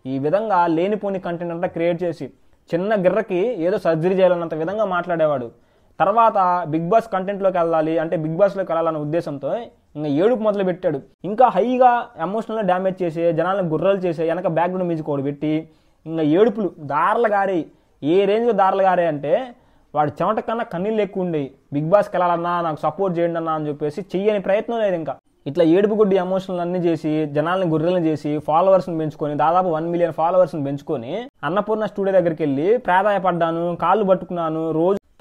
Speaker 1: ఈ విధంగా లేనిపోని కంటెంట్ అంతా క్రియేట్ చేసి చిన్న గిర్రకి ఏదో సర్జరీ చేయాలన్నంత విధంగా మాట్లాడేవాడు. తర్వాత బిగ్ బాస్ కంటెంట్లోకి వెళ్ళాలి అంటే బిగ్ బాస్లోకి వెళ్ళాలన్న ఉద్దేశంతో ఇంకా ఏడుపు మొదలు పెట్టాడు. ఇంకా హైగా ఎమోషనల్గా డ్యామేజ్ చేసే, జనాలను గుర్రాలు చేసే, వెనక బ్యాక్గ్రౌండ్ మ్యూజిక్ ఒకటి పెట్టి ఇంకా ఏడుపులు దారులు గారే. ఏ రేంజ్లో దారులు గారే అంటే వాడి చెమట కన్నా కన్నీళ్ళు ఎక్కువ ఉండేవి. బిగ్ బాస్కి వెళ్ళాలన్నా, నాకు సపోర్ట్ చేయండి అన్నా అని చెప్పేసి చెయ్యని ప్రయత్నం లేదు. ఇంకా ఇట్లా ఏడుపు గుడ్డి ఎమోషనల్ అన్ని చేసి జనాల్ని గుర్రెలను చేసి ఫాలోవర్స్ని పెంచుకొని దాదాపు 1 మిలియన్ ఫాలోవర్స్ని పెంచుకొని అన్నపూర్ణ స్టూడియో దగ్గరికి వెళ్ళి ప్రాధాయపడ్డాను, కాళ్ళు పట్టుకున్నాను,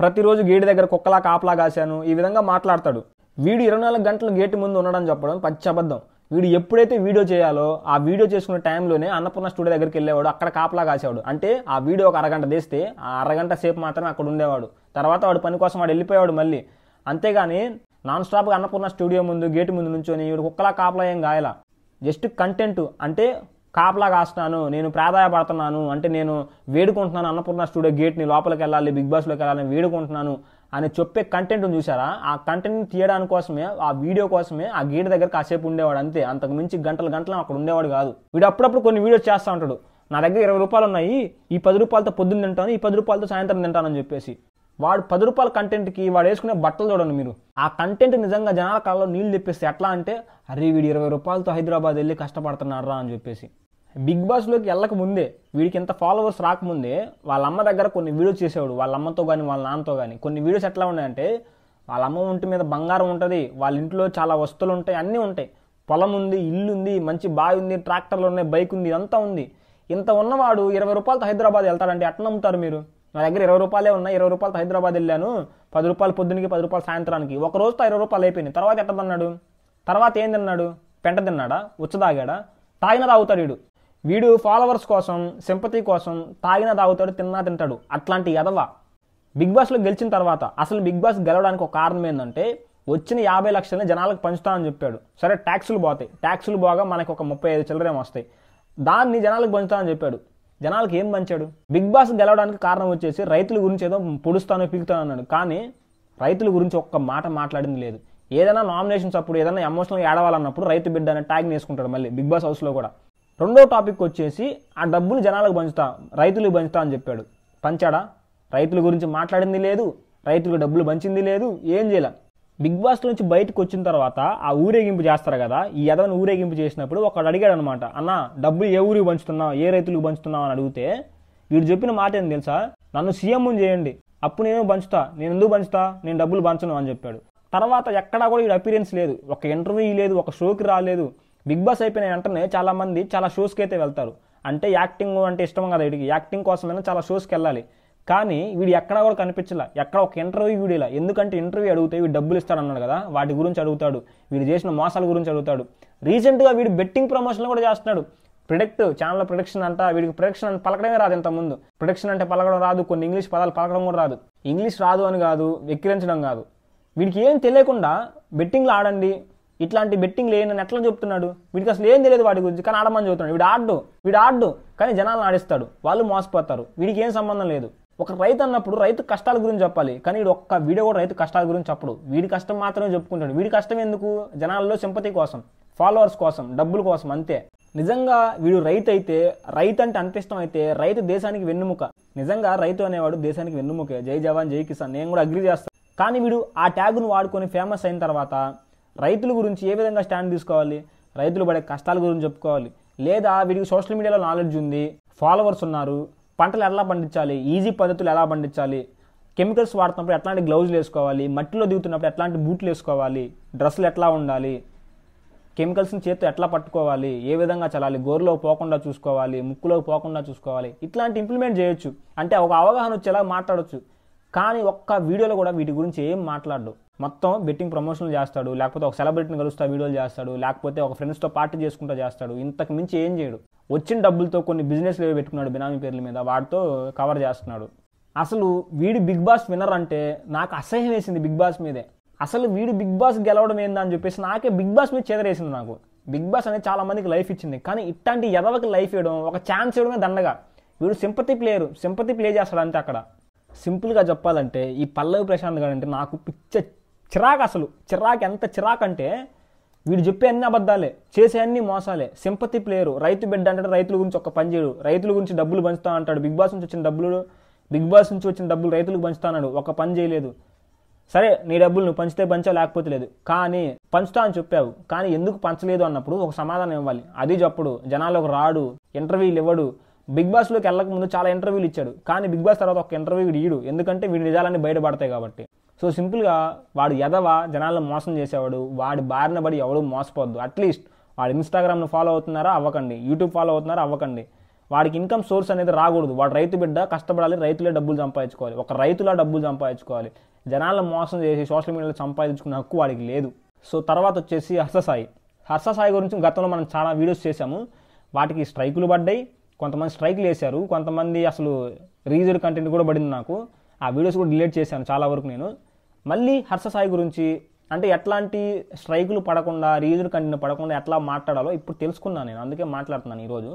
Speaker 1: ప్రతిరోజు గేటు దగ్గర కుక్కలా కాపలా కాశాను, ఈ విధంగా మాట్లాడతాడు. వీడు 24 గంటలు గేటు ముందు ఉండడం చెప్పడం పచ్చి అబద్ధం. వీడు ఎప్పుడైతే వీడియో చేయాలో ఆ వీడియో చేసుకునే టైంలోనే అన్నపూర్ణ స్టూడియో దగ్గరికి వెళ్ళేవాడు, అక్కడ కాపలా కాసేవాడు. అంటే ఆ వీడియో ఒక అరగంట తీస్తే ఆ అరగంట సేపు మాత్రమే అక్కడ ఉండేవాడు, తర్వాత వాడు పని కోసం వాడు వెళ్ళిపోయాడు మళ్ళీ. అంతేగాని నాన్ స్టాప్గా అన్నపూర్ణ స్టూడియో ముందు గేటు ముందు నుంచొని వీడు కుక్కలా కాపలా ఏం గాయలా. జస్ట్ కంటెంట్ అంటే కాపలా కాస్తున్నాను, నేను ప్రాధాయపడుతున్నాను, అంటే నేను వేడుకుంటున్నాను అన్నపూర్ణ స్టూడియో గేట్ని లోపలికి వెళ్ళాలి, బిగ్ బాస్లోకి వెళ్ళాలని వేడుకుంటున్నాను అని చెప్పే కంటెంట్ చూసారా, ఆ కంటెంట్ని తీయడానికి కోసమే, ఆ వీడియో కోసమే ఆ గేట్ దగ్గర కాసేపు ఉండేవాడు అంతే. అంతకు మించి గంటలు అక్కడ ఉండేవాడు కాదు. వీడు అప్పుడప్పుడు కొన్ని వీడియోస్ చేస్తూ ఉంటాడు, నా దగ్గర 20 రూపాయలు ఉన్నాయి, ఈ 10 రూపాయలతో పొద్దున్న తింటాను, ఈ 10 రూపాయలతో సాయంత్రం తింటానని చెప్పేసి. వాడు 10 రూపాయల కంటెంట్కి వాడు వేసుకునే బట్టలు చూడండి మీరు. ఆ కంటెంట్ నిజంగా జనాల కళ్ళలో నీళ్ళు తెప్పిస్తే ఎట్లా అంటే, అరే వీడు 20 రూపాయలతో హైదరాబాద్ వెళ్ళి కష్టపడుతున్నాడు రా అని చెప్పేసి. బిగ్ బాస్లోకి వెళ్ళక ముందే, వీడికి ఎంత ఫాలోవర్స్ రాకముందే వాళ్ళ అమ్మ దగ్గర కొన్ని వీడియోస్ చేసేవాడు, వాళ్ళ అమ్మతో కానీ వాళ్ళ నాన్నతో కానీ. కొన్ని వీడియోస్ ఎట్లా ఉన్నాయంటే, వాళ్ళ అమ్మ ఒంటి మీద బంగారం ఉంటుంది, వాళ్ళ ఇంట్లో చాలా వస్తువులు ఉంటాయి, అన్నీ ఉంటాయి, పొలం ఉంది, ఇల్లు ఉంది, మంచి బావి ఉంది, ట్రాక్టర్లు ఉన్నాయి, బైక్ ఉంది, ఇదంతా ఉంది. ఇంత ఉన్నవాడు 20 రూపాయలతో హైదరాబాద్ వెళ్తాడంటే ఎట్లా నమ్ముతారు మీరు? నా దగ్గర 20 రూపాయలే ఉన్నాయి, 20 రూపాయలతో హైదరాబాద్ వెళ్ళాను, 10 రూపాయలు పొద్దునికి, 10 రూపాయలు సాయంత్రానికి, ఒక రోజుతో 20 రూపాయలు అయిపోయింది. తర్వాత ఎట్లా తిన్నాడు? తర్వాత ఏం తిన్నాడు? పెంట తిన్నాడా? ఉచ్చదాగాడా? తాగినా తాగుతాడు వీడు ఫాలోవర్స్ కోసం, సింపతి కోసం తాగినా తాగుతాడు, తిన్నా తింటాడు. అట్లాంటి ఎదవ బిగ్ బాస్లో గెలిచిన తర్వాత, అసలు బిగ్ బాస్ గెలవడానికి ఒక కారణం ఏంటంటే, వచ్చిన 50 లక్షలని జనాలకు పంచుతానని చెప్పాడు. సరే ట్యాక్సులు పోతాయి, ట్యాక్సులు పోగా మనకు ఒక 35 చిల్లరేమో వస్తాయి, దాన్ని జనాలకు పంచుతానని చెప్పాడు. జనాలకు ఏం పంచాడు? బిగ్ బాస్ గెలవడానికి కారణం వచ్చేసి రైతుల గురించి ఏదో పొడుస్తాను పీకుతాను అన్నాడు, కానీ రైతుల గురించి ఒక్క మాట మాట్లాడింది లేదు. ఏదైనా నామినేషన్స్ అప్పుడు ఏదైనా ఎమోషనల్ ఏడవాలన్నప్పుడు రైతు బిడ్డ అనే ట్యాగ్ వేసుకుంటాడు మళ్ళీ బిగ్ బాస్ హౌస్లో కూడా. రెండో టాపిక్ వచ్చేసి ఆ డబ్బులు జనాలకు పంచుతా, రైతులకు పంచుతా అని చెప్పాడు. పంచాడా? రైతుల గురించి మాట్లాడింది లేదు, రైతులకు డబ్బులు పంచింది లేదు, ఏం చేయాల. బిగ్ బాస్ నుంచి బయటకు వచ్చిన తర్వాత ఆ ఊరేగింపు చేస్తారు కదా, ఈ ఎదవని ఊరేగింపు చేసినప్పుడు ఒకడు అడిగాడు అనమాట, అన్న డబ్బులు ఏ ఊరికి పంచుతున్నావు, ఏ రైతులకు పంచుతున్నావు అని అడిగితే వీడు చెప్పిన మాట ఏంటి తెలుసా, నన్ను సీఎం చేయండి అప్పుడు నేను పంచుతా, నేను ఎందుకు పంచుతా, నేను డబ్బులు పంచను అని చెప్పాడు. తర్వాత ఎక్కడా కూడా వీడు అపీరెన్స్ లేదు, ఒక ఇంటర్వ్యూ లేదు, ఒక షోకి రాలేదు. బిగ్ బాస్ అయిపోయిన వెంటనే చాలా మంది చాలా షోస్కి అయితే వెళ్తారు, అంటే యాక్టింగ్ అంటే ఇష్టం కదా వీడికి, యాక్టింగ్ కోసమైనా చాలా షోస్కి వెళ్ళాలి. కానీ వీడు ఎక్కడా కూడా కనిపించలే, ఎక్కడ ఒక ఇంటర్వ్యూ వీడియోలా. ఎందుకంటే ఇంటర్వ్యూ అడిగితే వీడు డబ్బులు ఇస్తాడు అన్నాడు కదా, వాటి గురించి అడుగుతాడు, వీడు చేసిన మోసాల గురించి అడుగుతాడు. రీసెంట్గా వీడు బెట్టింగ్ ప్రమోషన్లు కూడా చేస్తున్నాడు. ఛానల్ ప్రొడక్షన్ అంట, వీడికి ప్రొడక్షన్ అంటే పలకడమే రాదు. ఇంతకుముందు ప్రొడక్షన్ అంటే పలకడం రాదు, కొన్ని ఇంగ్లీష్ పదాలు పలకడం కూడా రాదు. ఇంగ్లీష్ రాదు అని కాదు, వెక్కిరించడం కాదు, వీడికి ఏం తెలియకుండా బెట్టింగ్లు ఆడండి, ఇట్లాంటి బెట్టింగ్లు ఏమని ఎట్లా చెప్తున్నాడు? వీడికి అసలు ఏం తెలియదు వాటి గురించి, కానీ ఆడమని చెబుతున్నాడు. వీడు ఆడు కానీ జనాలను ఆడిస్తాడు, వాళ్ళు మోసపోతారు. వీడికి ఏం సంబంధం లేదు. ఒక రైతు అన్నప్పుడు రైతు కష్టాల గురించి చెప్పాలి, కానీ వీడు ఒక్క వీడియో కూడా రైతు కష్టాల గురించి చెప్పడు. వీడి కష్టం మాత్రమే చెప్పుకుంటాడు. వీడి కష్టం ఎందుకు? జనాల్లో సింపతి కోసం, ఫాలోవర్స్ కోసం, డబ్బుల కోసం, అంతే. నిజంగా వీడు రైతు అయితే, రైతు అంటే అంత ఇష్టం అయితే, రైతు దేశానికి వెన్నుముక. నిజంగా రైతు అనేవాడు దేశానికి వెన్నుముకే. జై జవాన్ జై కిసాన్, నేను కూడా అగ్రీ చేస్తాను. కానీ వీడు ఆ ట్యాగ్ను వాడుకొని ఫేమస్ అయిన తర్వాత రైతుల గురించి ఏ విధంగా స్టాండ్ తీసుకోవాలి, రైతులు పడే కష్టాల గురించి చెప్పుకోవాలి. లేదా వీడికి సోషల్ మీడియాలో నాలెడ్జ్ ఉంది, ఫాలోవర్స్ ఉన్నారు, పంటలు ఎలా పండించాలి, ఈజీ పద్ధతులు ఎలా పండించాలి, కెమికల్స్ వాడుతున్నప్పుడు ఎట్లాంటి గ్లౌజులు వేసుకోవాలి, మట్టిలో దిగుతున్నప్పుడు ఎట్లాంటి బూట్లు వేసుకోవాలి, డ్రెస్సులు ఎట్లా ఉండాలి, కెమికల్స్ని చేతితో ఎట్లా పట్టుకోవాలి, ఏ విధంగా చల్లాలి, గోరులో పోకుండా చూసుకోవాలి, ముక్కులో పోకుండా చూసుకోవాలి, ఇట్లాంటి ఇంప్లిమెంట్ చేయొచ్చు. అంటే ఒక అవగాహన వచ్చేలా మాట్లాడొచ్చు. కానీ ఒక్క వీడియోలో కూడా వీటి గురించి ఏం మాట్లాడు. మొత్తం బెట్టింగ్ ప్రమోషన్లు చేస్తాడు, లేకపోతే ఒక సెలబ్రిటీని కలుస్తా వీడియోలు చేస్తాడు, లేకపోతే ఒక ఫ్రెండ్స్తో పార్టీ చేసుకుంటూ చేస్తాడు. ఇంతకు మించి ఏం చేయడు. వచ్చిన డబ్బులతో కొన్ని బిజినెస్లు పెట్టుకున్నాడు బినామీ పేర్ల మీద, వాటితో కవర్ చేస్తున్నాడు. అసలు వీడి బిగ్ బాస్ విన్నర్ అంటే నాకు అసహ్యం వేసింది బిగ్ బాస్ మీదే. అసలు వీడు బిగ్ బాస్ గెలవడం ఏందా అని చెప్పేసి నాకే బిగ్ బాస్ మీద చెదరేసింది. నాకు బిగ్ బాస్ అనేది చాలా మందికి లైఫ్ ఇచ్చింది, కానీ ఇట్లాంటి ఎదవకి లైఫ్ ఇవ్వడం, ఒక ఛాన్స్ ఇవ్వడమే దండగా. వీడు సింపతి ప్లే చేస్తాడు అంతే. అక్కడ సింపుల్గా చెప్పాలంటే ఈ పల్లవి ప్రశాంత్ గారు అంటే నాకు పిచ్చ చిరాకు. అసలు చిరాకు, ఎంత చిరాకు అంటే వీడు చెప్పే అన్ని అబద్ధాలే, చేసే అన్ని మోసాలే. సింపతి ప్లేయరు, రైతు బిడ్డ అంటే రైతుల గురించి ఒక్క పని చేయడు, రైతుల గురించి డబ్బులు పంచుతా అంటాడు. బిగ్ బాస్ నుంచి వచ్చిన డబ్బులు రైతులకు పంచుతా అన్నాడు, ఒక పని చేయలేదు. సరే నీ డబ్బులు నువ్వు పంచితే పంచావు, లేకపోతే లేదు. కానీ పంచుతా అని చెప్పావు, కానీ ఎందుకు పంచలేదు అన్నప్పుడు ఒక సమాధానం ఇవ్వాలి. అది చెప్పడు, జనాలకు రాడు, ఇంటర్వ్యూలు ఇవ్వడు. బిగ్ బాస్లోకి వెళ్ళక ముందు చాలా ఇంటర్వ్యూలు ఇచ్చాడు, కానీ బిగ్ బాస్ తర్వాత ఒక ఇంటర్వ్యూ వీడు ఇయ్యడు, ఎందుకంటే వీడి నిజాలన్నీ బయటపడతాయి కాబట్టి. సో సింపుల్గా వాడు ఎదవ, జనాలను మోసం చేసేవాడు. వాడి బారిన పడి ఎవడు మోసపోద్దు. అట్లీస్ట్ వాడు ఇన్స్టాగ్రామ్ను ఫాలో అవుతున్నారా అవ్వకండి, యూట్యూబ్ ఫాలో అవుతున్నారా అవ్వకండి. వాడికి ఇన్కమ్ సోర్స్ అనేది రాకూడదు. వాడు రైతు బిడ్డ, కష్టపడాలి, రైతులే డబ్బులు సంపాదించుకోవాలి, ఒక రైతులా డబ్బులు సంపాదించుకోవాలి. జనాలను మోసం చేసి సోషల్ మీడియాలో సంపాదించుకునే హక్కు వాడికి లేదు. సో తర్వాత వచ్చేసి హర్షసాయి గురించి గతంలో మనం చాలా వీడియోస్ చేశాము. వాటికి స్ట్రైకులు పడ్డాయి, కొంతమంది స్ట్రైకులు వేశారు, కొంతమంది అసలు రీజెడ్ కంటెంట్ కూడా పడింది. నాకు ఆ వీడియోస్ కూడా డిలీట్ చేశాను చాలా వరకు నేను. మళ్ళీ హర్షసాయి గురించి అంటే ఎట్లాంటి స్ట్రైకులు పడకుండా, రీజెడ్ కంటెంట్ పడకుండా ఎట్లా మాట్లాడాలో ఇప్పుడు తెలుసుకున్నాను నేను, అందుకే మాట్లాడుతున్నాను ఈరోజు.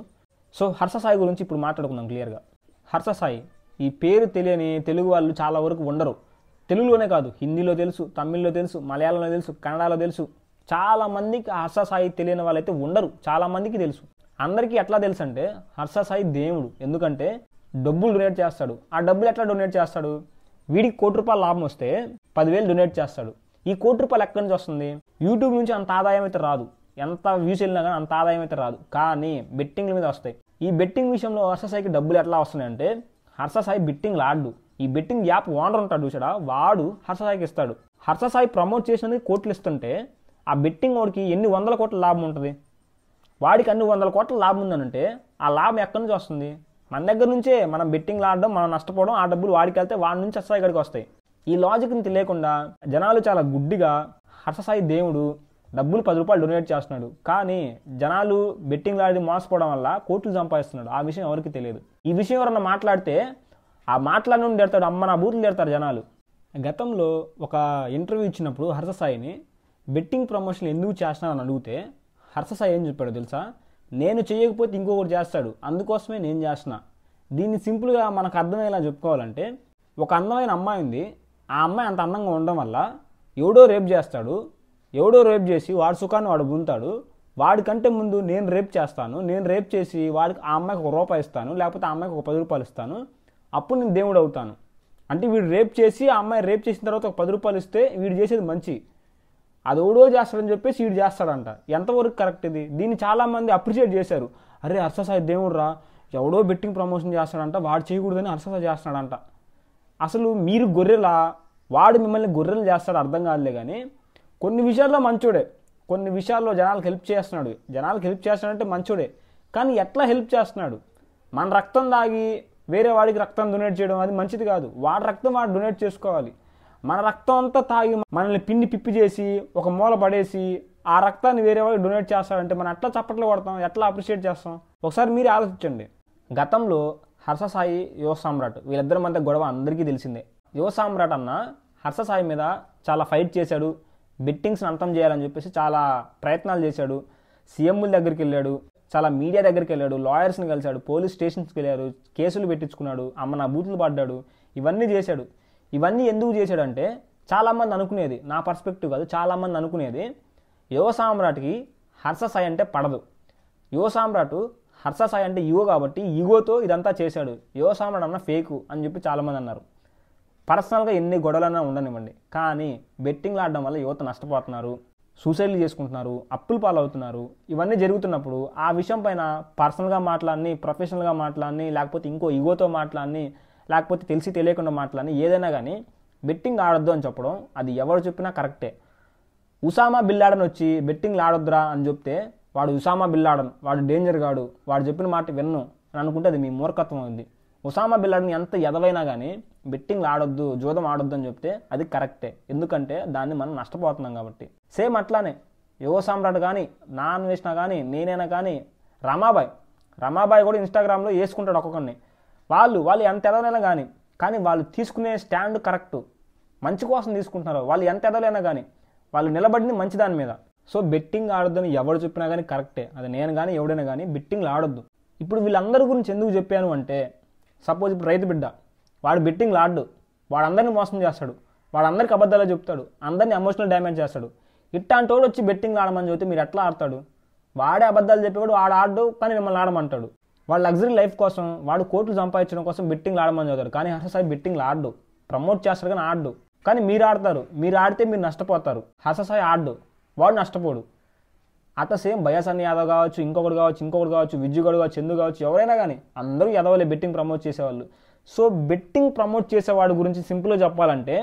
Speaker 1: సో హర్షసాయి గురించి ఇప్పుడు మాట్లాడుకుందాం క్లియర్గా. హర్షసాయి ఈ పేరు తెలియని తెలుగు వాళ్ళు చాలా వరకు ఉండరు. తెలుగులోనే కాదు, హిందీలో తెలుసు, తమిళ్లో తెలుసు, మలయాళంలో తెలుసు, కన్నడలో తెలుసు. చాలామందికి హర్షసాయి తెలియని వాళ్ళైతే ఉండరు, చాలామందికి తెలుసు. అందరికీ ఎట్లా తెలుసు అంటే హర్షసాయి దేవుడు. ఎందుకంటే డబ్బులు డొనేట్ చేస్తాడు. ఆ డబ్బులు ఎట్లా డొనేట్ చేస్తాడు? వీడికి ₹1 లాభం వస్తే 10,000 డొనేట్ చేస్తాడు. ఈ ₹1 ఎక్కడి నుంచి వస్తుంది? యూట్యూబ్ నుంచి అంత ఆదాయం అయితే రాదు, ఎంత వ్యూస్ వెళ్ళినా కానీ అంత ఆదాయం అయితే రాదు, కానీ బెట్టింగ్ల మీద వస్తాయి. ఈ బెట్టింగ్ విషయంలో హర్షసాయికి డబ్బులు ఎట్లా వస్తున్నాయంటే, హర్షసాయి బెట్టింగ్లు ఆడు. ఈ బెట్టింగ్ యాప్ ఓనర్ ఉంటాడు చూసాడా, వాడు హర్షసాయికి ఇస్తాడు. హర్షసాయి ప్రమోట్ చేసినందుకు కోట్లు ఇస్తుంటే ఆ బెట్టింగ్ వాడికి ఎన్ని 100 కోట్ల లాభం ఉంటుంది? వాడికి అన్ని 100 కోట్ల లాభం ఉందనంటే ఆ లాభం ఎక్కడి నుంచి వస్తుంది? మన దగ్గర నుంచే. మనం బెట్టింగ్లు ఆడడం, మనం నష్టపోవడం, ఆ డబ్బులు వాడికి వెళ్తే వాడి నుంచి హర్షసాయి గడికి వస్తాయి. ఈ లాజిక్ని తెలియకుండా జనాలు చాలా గుడ్డిగా హర్షసాయి దేవుడు, డబ్బులు ₹10 డొనేట్ చేస్తున్నాడు, కానీ జనాలు బెట్టింగ్లు ఆడి మోసపోవడం వల్ల కోట్లు సంపాదిస్తున్నాడు. ఆ విషయం ఎవరికి తెలియదు. ఈ విషయం ఎవరన్నా మాట్లాడితే ఆ మాట్లాడి నుండి తిడతాడు, అమ్మ నా బూతులు తిడతారు జనాలు. గతంలో ఒక ఇంటర్వ్యూ ఇచ్చినప్పుడు హర్షసాయిని బెట్టింగ్ ప్రమోషన్ ఎందుకు చేస్తున్నానని అడిగితే హర్షసాయి ఏం చెప్పాడు తెలుసా? నేను చేయకపోతే ఇంకొకటి చేస్తాడు, అందుకోసమే నేను చేస్తున్నా. దీన్ని సింపుల్గా మనకు అర్థమయ్యేలా చెప్పుకోవాలంటే, ఒక అందమైన అమ్మాయి ఉంది, ఆ అమ్మాయి అంత అందంగా ఉండడం వల్ల ఎవడో రేప్ చేస్తాడు, ఎవడో రేప్ చేసి వాడి సుఖాన్ని వాడు పొందుతాడు. వాడికంటే ముందు నేను రేప్ చేస్తాను, నేను రేప్ చేసి వాడికి ఆ అమ్మాయికి ₹1 ఇస్తాను, లేకపోతే ఆ అమ్మాయికి ఒక ₹10 ఇస్తాను, అప్పుడు నేను దేవుడు అవుతాను. అంటే వీడు రేప్ చేసి ఆ అమ్మాయి రేప్ చేసిన తర్వాత ఒక ₹10 ఇస్తే వీడు చేసేది మంచి, అది ఎవడో చేస్తాడని చెప్పేసి వీడు చేస్తాడంట. ఎంతవరకు కరెక్ట్ ఇది? దీన్ని చాలామంది అప్రిషియేట్ చేశారు. అరే హర్షసాయి దేవుడు రా, ఎవడో బెట్టింగ్ ప్రమోషన్ చేస్తాడంట, వాడు చేయకూడదని హర్షసాయి చేస్తున్నాడంట. అసలు మీరు గొర్రెలా, వాడు మిమ్మల్ని గొర్రెలు చేస్తాడు అర్థం కాదులే. కానీ కొన్ని విషయాల్లో మంచోడే, కొన్ని విషయాల్లో జనాలకు హెల్ప్ చేస్తున్నాడు. జనాలకు హెల్ప్ చేస్తున్నాడంటే మంచోడే, కానీ ఎట్లా హెల్ప్ చేస్తున్నాడు? మన రక్తం తాగి వేరే వాడికి రక్తం డొనేట్ చేయడం అది మంచిది కాదు. వాడి రక్తం వాడు డొనేట్ చేసుకోవాలి. మన రక్తం అంతా తాగి మనల్ని పిండి పిప్పి చేసి ఒక మూల పడేసి ఆ రక్తాన్ని వేరే వాడికి డొనేట్ చేస్తాడంటే మనం ఎట్లా చప్పట్లు కొడతాం, ఎట్లా అప్రిషియేట్ చేస్తాం? ఒకసారి మీరే ఆలోచించండి. గతంలో హర్షసాయి, యువ సామ్రాట్ వీళ్ళిద్దరి మధ్య గొడవ అందరికీ తెలిసిందే. యువ సామ్రాట్ అన్న హర్షసాయి మీద చాలా ఫైట్ చేశాడు, బెట్టింగ్స్ని అంతం చేయాలని చెప్పేసి చాలా ప్రయత్నాలు చేశాడు. సీఎంల దగ్గరికి వెళ్ళాడు, చాలా మీడియా దగ్గరికి వెళ్ళాడు, లాయర్స్ని కలిశాడు, పోలీస్ స్టేషన్స్కి వెళ్ళాడు, కేసులు పెట్టించుకున్నాడు, అమ్మ నా బూతులు పడ్డాడు, ఇవన్నీ చేశాడు. ఇవన్నీ ఎందుకు చేశాడంటే చాలామంది అనుకునేది, నా పర్స్పెక్టివ్ కాదు, చాలామంది అనుకునేది యువ సామ్రాట్కి హర్ష సాయి అంటే పడదు. యువ సామ్రాట్ హర్ష సాయి అంటే ఈగో కాబట్టి ఈగోతో ఇదంతా చేశాడు, యువ సామ్రాట్ అన్న ఫేకు అని చెప్పి చాలామంది అన్నారు. పర్సనల్గా ఎన్ని గొడవలైనా ఉండనివ్వండి, కానీ బెట్టింగ్లు ఆడడం వల్ల యువత నష్టపోతున్నారు, సూసైడ్లు చేసుకుంటున్నారు, అప్పులు పాలవుతున్నారు. ఇవన్నీ జరుగుతున్నప్పుడు ఆ విషయం పైన పర్సనల్గా మాట్లాడిని, ప్రొఫెషనల్గా మాట్లాడిని, లేకపోతే ఇంకో ఈగోతో మాట్లాడిని, లేకపోతే తెలిసి తెలియకుండా మాట్లాడిని, ఏదైనా కానీ బెట్టింగ్ ఆడొద్దు అని చెప్పడం అది ఎవరు చెప్పినా కరెక్టే. ఉసామా బిల్లాడన్ వచ్చి బెట్టింగ్లు ఆడొద్దురా అని చెప్తే వాడు ఉసామా బిల్లాడన్, వాడు డేంజర్ గాడు, వాడు చెప్పిన మాట విన్ను అని అనుకుంటే అది మీ మూర్ఖత్వం ఉంది. ఉసామా బిల్లాడన్ ఎంత ఎదవైనా కానీ బెట్టింగ్లు ఆడొద్దు, జూదం ఆడొద్దు అని చెప్తే అది కరెక్టే, ఎందుకంటే దాన్ని మనం నష్టపోతున్నాం కాబట్టి. సేమ్ అట్లానే యువ సామ్రాట్ కానీ, నా అన్వేషణ కానీ, నేనైనా కానీ, రమాబాయ్ కూడా ఇన్స్టాగ్రామ్లో వేసుకుంటాడు ఒక్కొక్కరిని. వాళ్ళు ఎంత ఎదవైనా కానీ వాళ్ళు తీసుకునే స్టాండ్ కరెక్టు, మంచి కోసం తీసుకుంటున్నారు. వాళ్ళు ఎంత ఎదవైనా కానీ వాళ్ళు నిలబడింది మంచి దాని మీద. సో బెట్టింగ్ ఆడొద్దని ఎవరు చెప్పినా కానీ కరెక్టే, అది నేను కానీ ఎవడైనా కానీ బెట్టింగ్లు ఆడొద్దు. ఇప్పుడు వీళ్ళందరి గురించి ఎందుకు చెప్పాను అంటే, సపోజ్ ఇప్పుడు రైతు బిడ్డ, వాడు బెట్టింగ్లు ఆడు, వాడు అందరినీ మోసం చేస్తాడు, వాడు అందరికి అబద్ధాలు చెప్తాడు, అందరినీ ఎమోషనల్ డ్యామేజ్ చేస్తాడు. ఇట్లాంటి వాడు వచ్చి బెట్టింగ్లు ఆడమని చెబితే మీరు ఎట్లా ఆడతాడు? వాడే అబద్ధాలు చెప్పేవాడు, వాడు ఆడు కానీ మిమ్మల్ని ఆడమంటాడు. వాడు లగ్జరీ లైఫ్ కోసం, వాడు కోట్లు సంపాదించడం కోసం బెట్టింగ్లు ఆడమని చదువుతాడు, కానీ హర్ష సాయి బెట్టింగ్లు ఆడు, ప్రమోట్ చేస్తాడు కానీ ఆడు. కానీ మీరు ఆడతారు, మీరు ఆడితే మీరు నష్టపోతారు. హర్ష సాయి ఆడు, వాడు నష్టపోడు. అట్లా సేమ్ బయాసన్ యాదవ్ కావచ్చు, ఇంకొకటి కావచ్చు, విజ్జుగడు కావచ్చు, చందు కావచ్చు, ఎవరైనా కానీ అందరూ ఎదవలే బెట్టింగ్ ప్రమోట్ చేసేవాళ్ళు. సో బెట్టింగ్ ప్రమోట్ చేసేవాడి గురించి సింపుల్గా చెప్పాలంటే,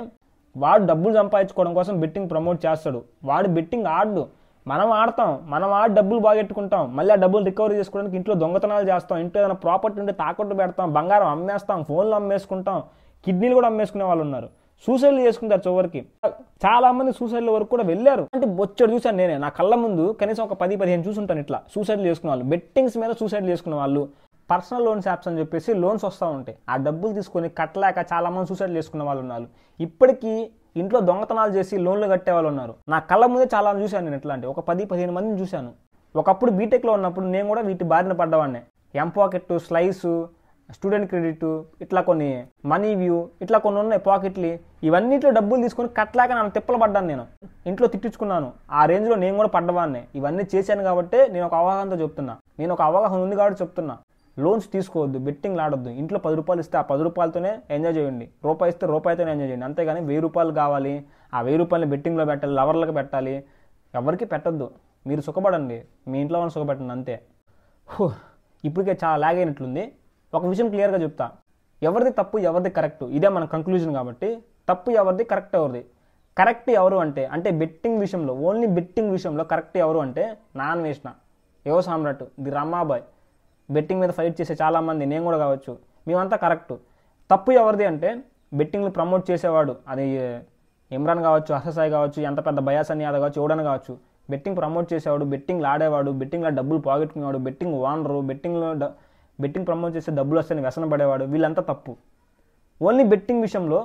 Speaker 1: వాడు డబ్బులు సంపాదించుకోవడం కోసం బెట్టింగ్ ప్రమోట్ చేస్తాడు, వాడు బెట్టింగ్ ఆడు. మనం ఆడతాం, మనం ఆడి డబ్బులు బాగెట్టుకుంటాం, మళ్ళీ ఆ డబ్బులు రికవరీ చేసుకోవడానికి ఇంట్లో దొంగతనాలు చేస్తాం, ఇంట్లో ఏదైనా ప్రాపర్టీ ఉంటే తాకట్టు పెడతాం, బంగారం అమ్మేస్తాం, ఫోన్లు అమ్మేసుకుంటాం, కిడ్నీలు కూడా అమ్మేసుకునే వాళ్ళు ఉన్నారు, సూసైడ్లు చేసుకుంటారు. చివరికి చాలా మంది సూసైడ్ల వరకు కూడా వెళ్ళారు. అంటే బొచ్చడు చూసాను నేనే, నా కళ్ళ ముందు కనీసం ఒక 10-15 చూసుంటాను ఇట్లా సూసైడ్లు చేసుకునే వాళ్ళు, బెట్టింగ్స్ మీద సూసైడ్లు చేసుకునే వాళ్ళు. పర్సనల్ లోన్స్ యాప్స్ అని చెప్పేసి లోన్స్ వస్తూ ఉంటాయి, ఆ డబ్బులు తీసుకొని కట్టలేక చాలా మంది సూసైడ్ చేసుకునే వాళ్ళు ఉన్నారు. ఇప్పటికీ ఇంట్లో దొంగతనాలు చేసి లోన్లు కట్టే వాళ్ళు ఉన్నారు. నా కళ్ళ ముందే చాలా చూశాను నేను. ఇట్లాంటి ఒక 10-15 మందిని చూశాను. ఒకప్పుడు బీటెక్లో ఉన్నప్పుడు నేను కూడా వీటి బారిన పడ్డవాడినే. ఎంపాకెట్, స్లైసు, స్టూడెంట్ క్రెడిట్, ఇట్లా కొన్ని మనీ వ్యూ, ఇట్లా కొన్ని ఉన్నాయి పాకెట్లు. ఇవన్నిట్లో డబ్బులు తీసుకొని కట్టలేక నన్ను తిప్పలు పడ్డాను నేను, ఇంట్లో తిట్టించుకున్నాను. ఆ రేంజ్లో నేను కూడా పడ్డవాడినే. ఇవన్నీ చేశాను కాబట్టి నేను ఒక అవగాహనతో చెప్తున్నా, నేను ఒక అవగాహన ఉంది కాబట్టి చెప్తున్నా. లోన్స్ తీసుకోవద్దు, బెట్టింగ్లు ఆడొద్దు. ఇంట్లో 10 రూపాయలు ఇస్తే ఆ 10 రూపాయలతోనే ఎంజాయ్ చేయండి, రూపాయి ఇస్తే రూపాయితోనే ఎంజాయ్ చేయండి. అంతేగాని 1000 రూపాయలు కావాలి, ఆ 1000 రూపాయలని బెట్టింగ్లో పెట్టాలి, లవర్లకు పెట్టాలి, ఎవరికి పెట్టద్దు. మీరు సుఖపడండి, మీ ఇంట్లో వాళ్ళని సుఖపెట్టండి అంతే. ఇప్పటికే చాలా లాగ్ అయినట్లుంది. ఒక విషయం క్లియర్గా చెప్తా, ఎవరిది తప్పు ఎవరిది కరెక్ట్, ఇదే మన కంక్లూజన్. కాబట్టి తప్పు ఎవరిది, కరెక్ట్ ఎవరిది. కరెక్ట్ ఎవరు అంటే బెట్టింగ్ విషయంలో, ఓన్లీ బెట్టింగ్ విషయంలో కరెక్ట్ ఎవరు అంటే నా అన్వేషణ, యువ సామ్రాట్, ది రమాబాయ్, బెట్టింగ్ మీద ఫైట్ చేసే చాలామంది, నేను కూడా కావచ్చు, మేమంతా కరెక్ట్. తప్పు ఎవరిది అంటే బెట్టింగ్లు ప్రమోట్ చేసేవాడు, అది ఇమ్రాన్ కావచ్చు, హర్ష సాయి కావచ్చు, ఎంత పెద్ద బయాసన్ యాదవ్ కావచ్చు, ఎవడని కావచ్చు, బెట్టింగ్ ప్రమోట్ చేసేవాడు, బెట్టింగ్లు ఆడేవాడు, బెట్టింగ్లో డబ్బులు పోగొట్టుకునేవాడు, బెట్టింగ్ ఓనరు, బెట్టింగ్ ప్రమోట్ చేస్తే డబ్బులు వస్తాయని వ్యసన పడేవాడు, వీళ్ళంతా తప్పు. ఓన్లీ బెట్టింగ్ విషయంలో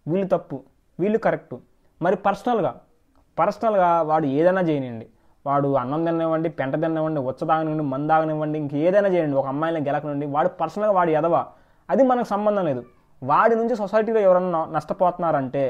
Speaker 1: వీళ్ళు తప్పు, వీళ్ళు కరెక్టు. మరి పర్సనల్గా వాడు ఏదైనా చేయనివ్వండి, వాడు అన్నం తిననివ్వండి, పెంట తిననివ్వండి, ఉచ్చదాగనివ్వండి, మందాగనివ్వండి, ఇంకేదైనా చేయండి, ఒక అమ్మాయిని గెలకనివ్వండి, వాడు పర్సనల్గా వాడు ఎదవా, అది మనకు సంబంధం లేదు. వాడి నుంచి సొసైటీలో ఎవరన్నా నష్టపోతున్నారంటే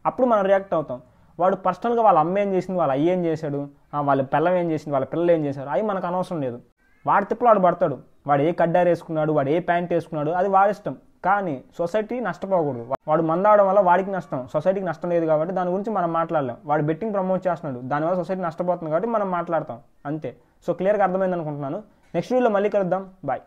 Speaker 1: అప్పుడు మనం రియాక్ట్ అవుతాం. వాడు పర్సనల్గా వాళ్ళ అమ్మ ఏం చేసింది, వాళ్ళ అయ్య ఏం చేశాడు, వాళ్ళ పిల్లం ఏం చేసింది, వాళ్ళ పిల్లలు ఏం చేశారు, అవి మనకు అనవసరం లేదు. వాడి తిప్పలు వాడు పడతాడు, వాడు ఏ కడ్డారు వేసుకున్నాడు, వాడు ఏ ప్యాంట్ వేసుకున్నాడు, అది వాడి ఇష్టం. కానీ సొసైటీ నష్టపోకూడదు. వాడు మందావడం వల్ల వాడికి నష్టం, సొసైటీకి నష్టం లేదు కాబట్టి దాని గురించి మనం మాట్లాడలేం. వాడు బెట్టింగ్ ప్రమోట్ చేస్తున్నాడు, దానివల్ల సొసైటీ నష్టపోతుంది కాబట్టి మనం మాట్లాడతాం అంతే. సో క్లియర్గా అర్థమైంది అనుకుంటున్నాను. నెక్స్ట్ వీడియోలో మళ్ళీ కలుద్దాం. బాయ్.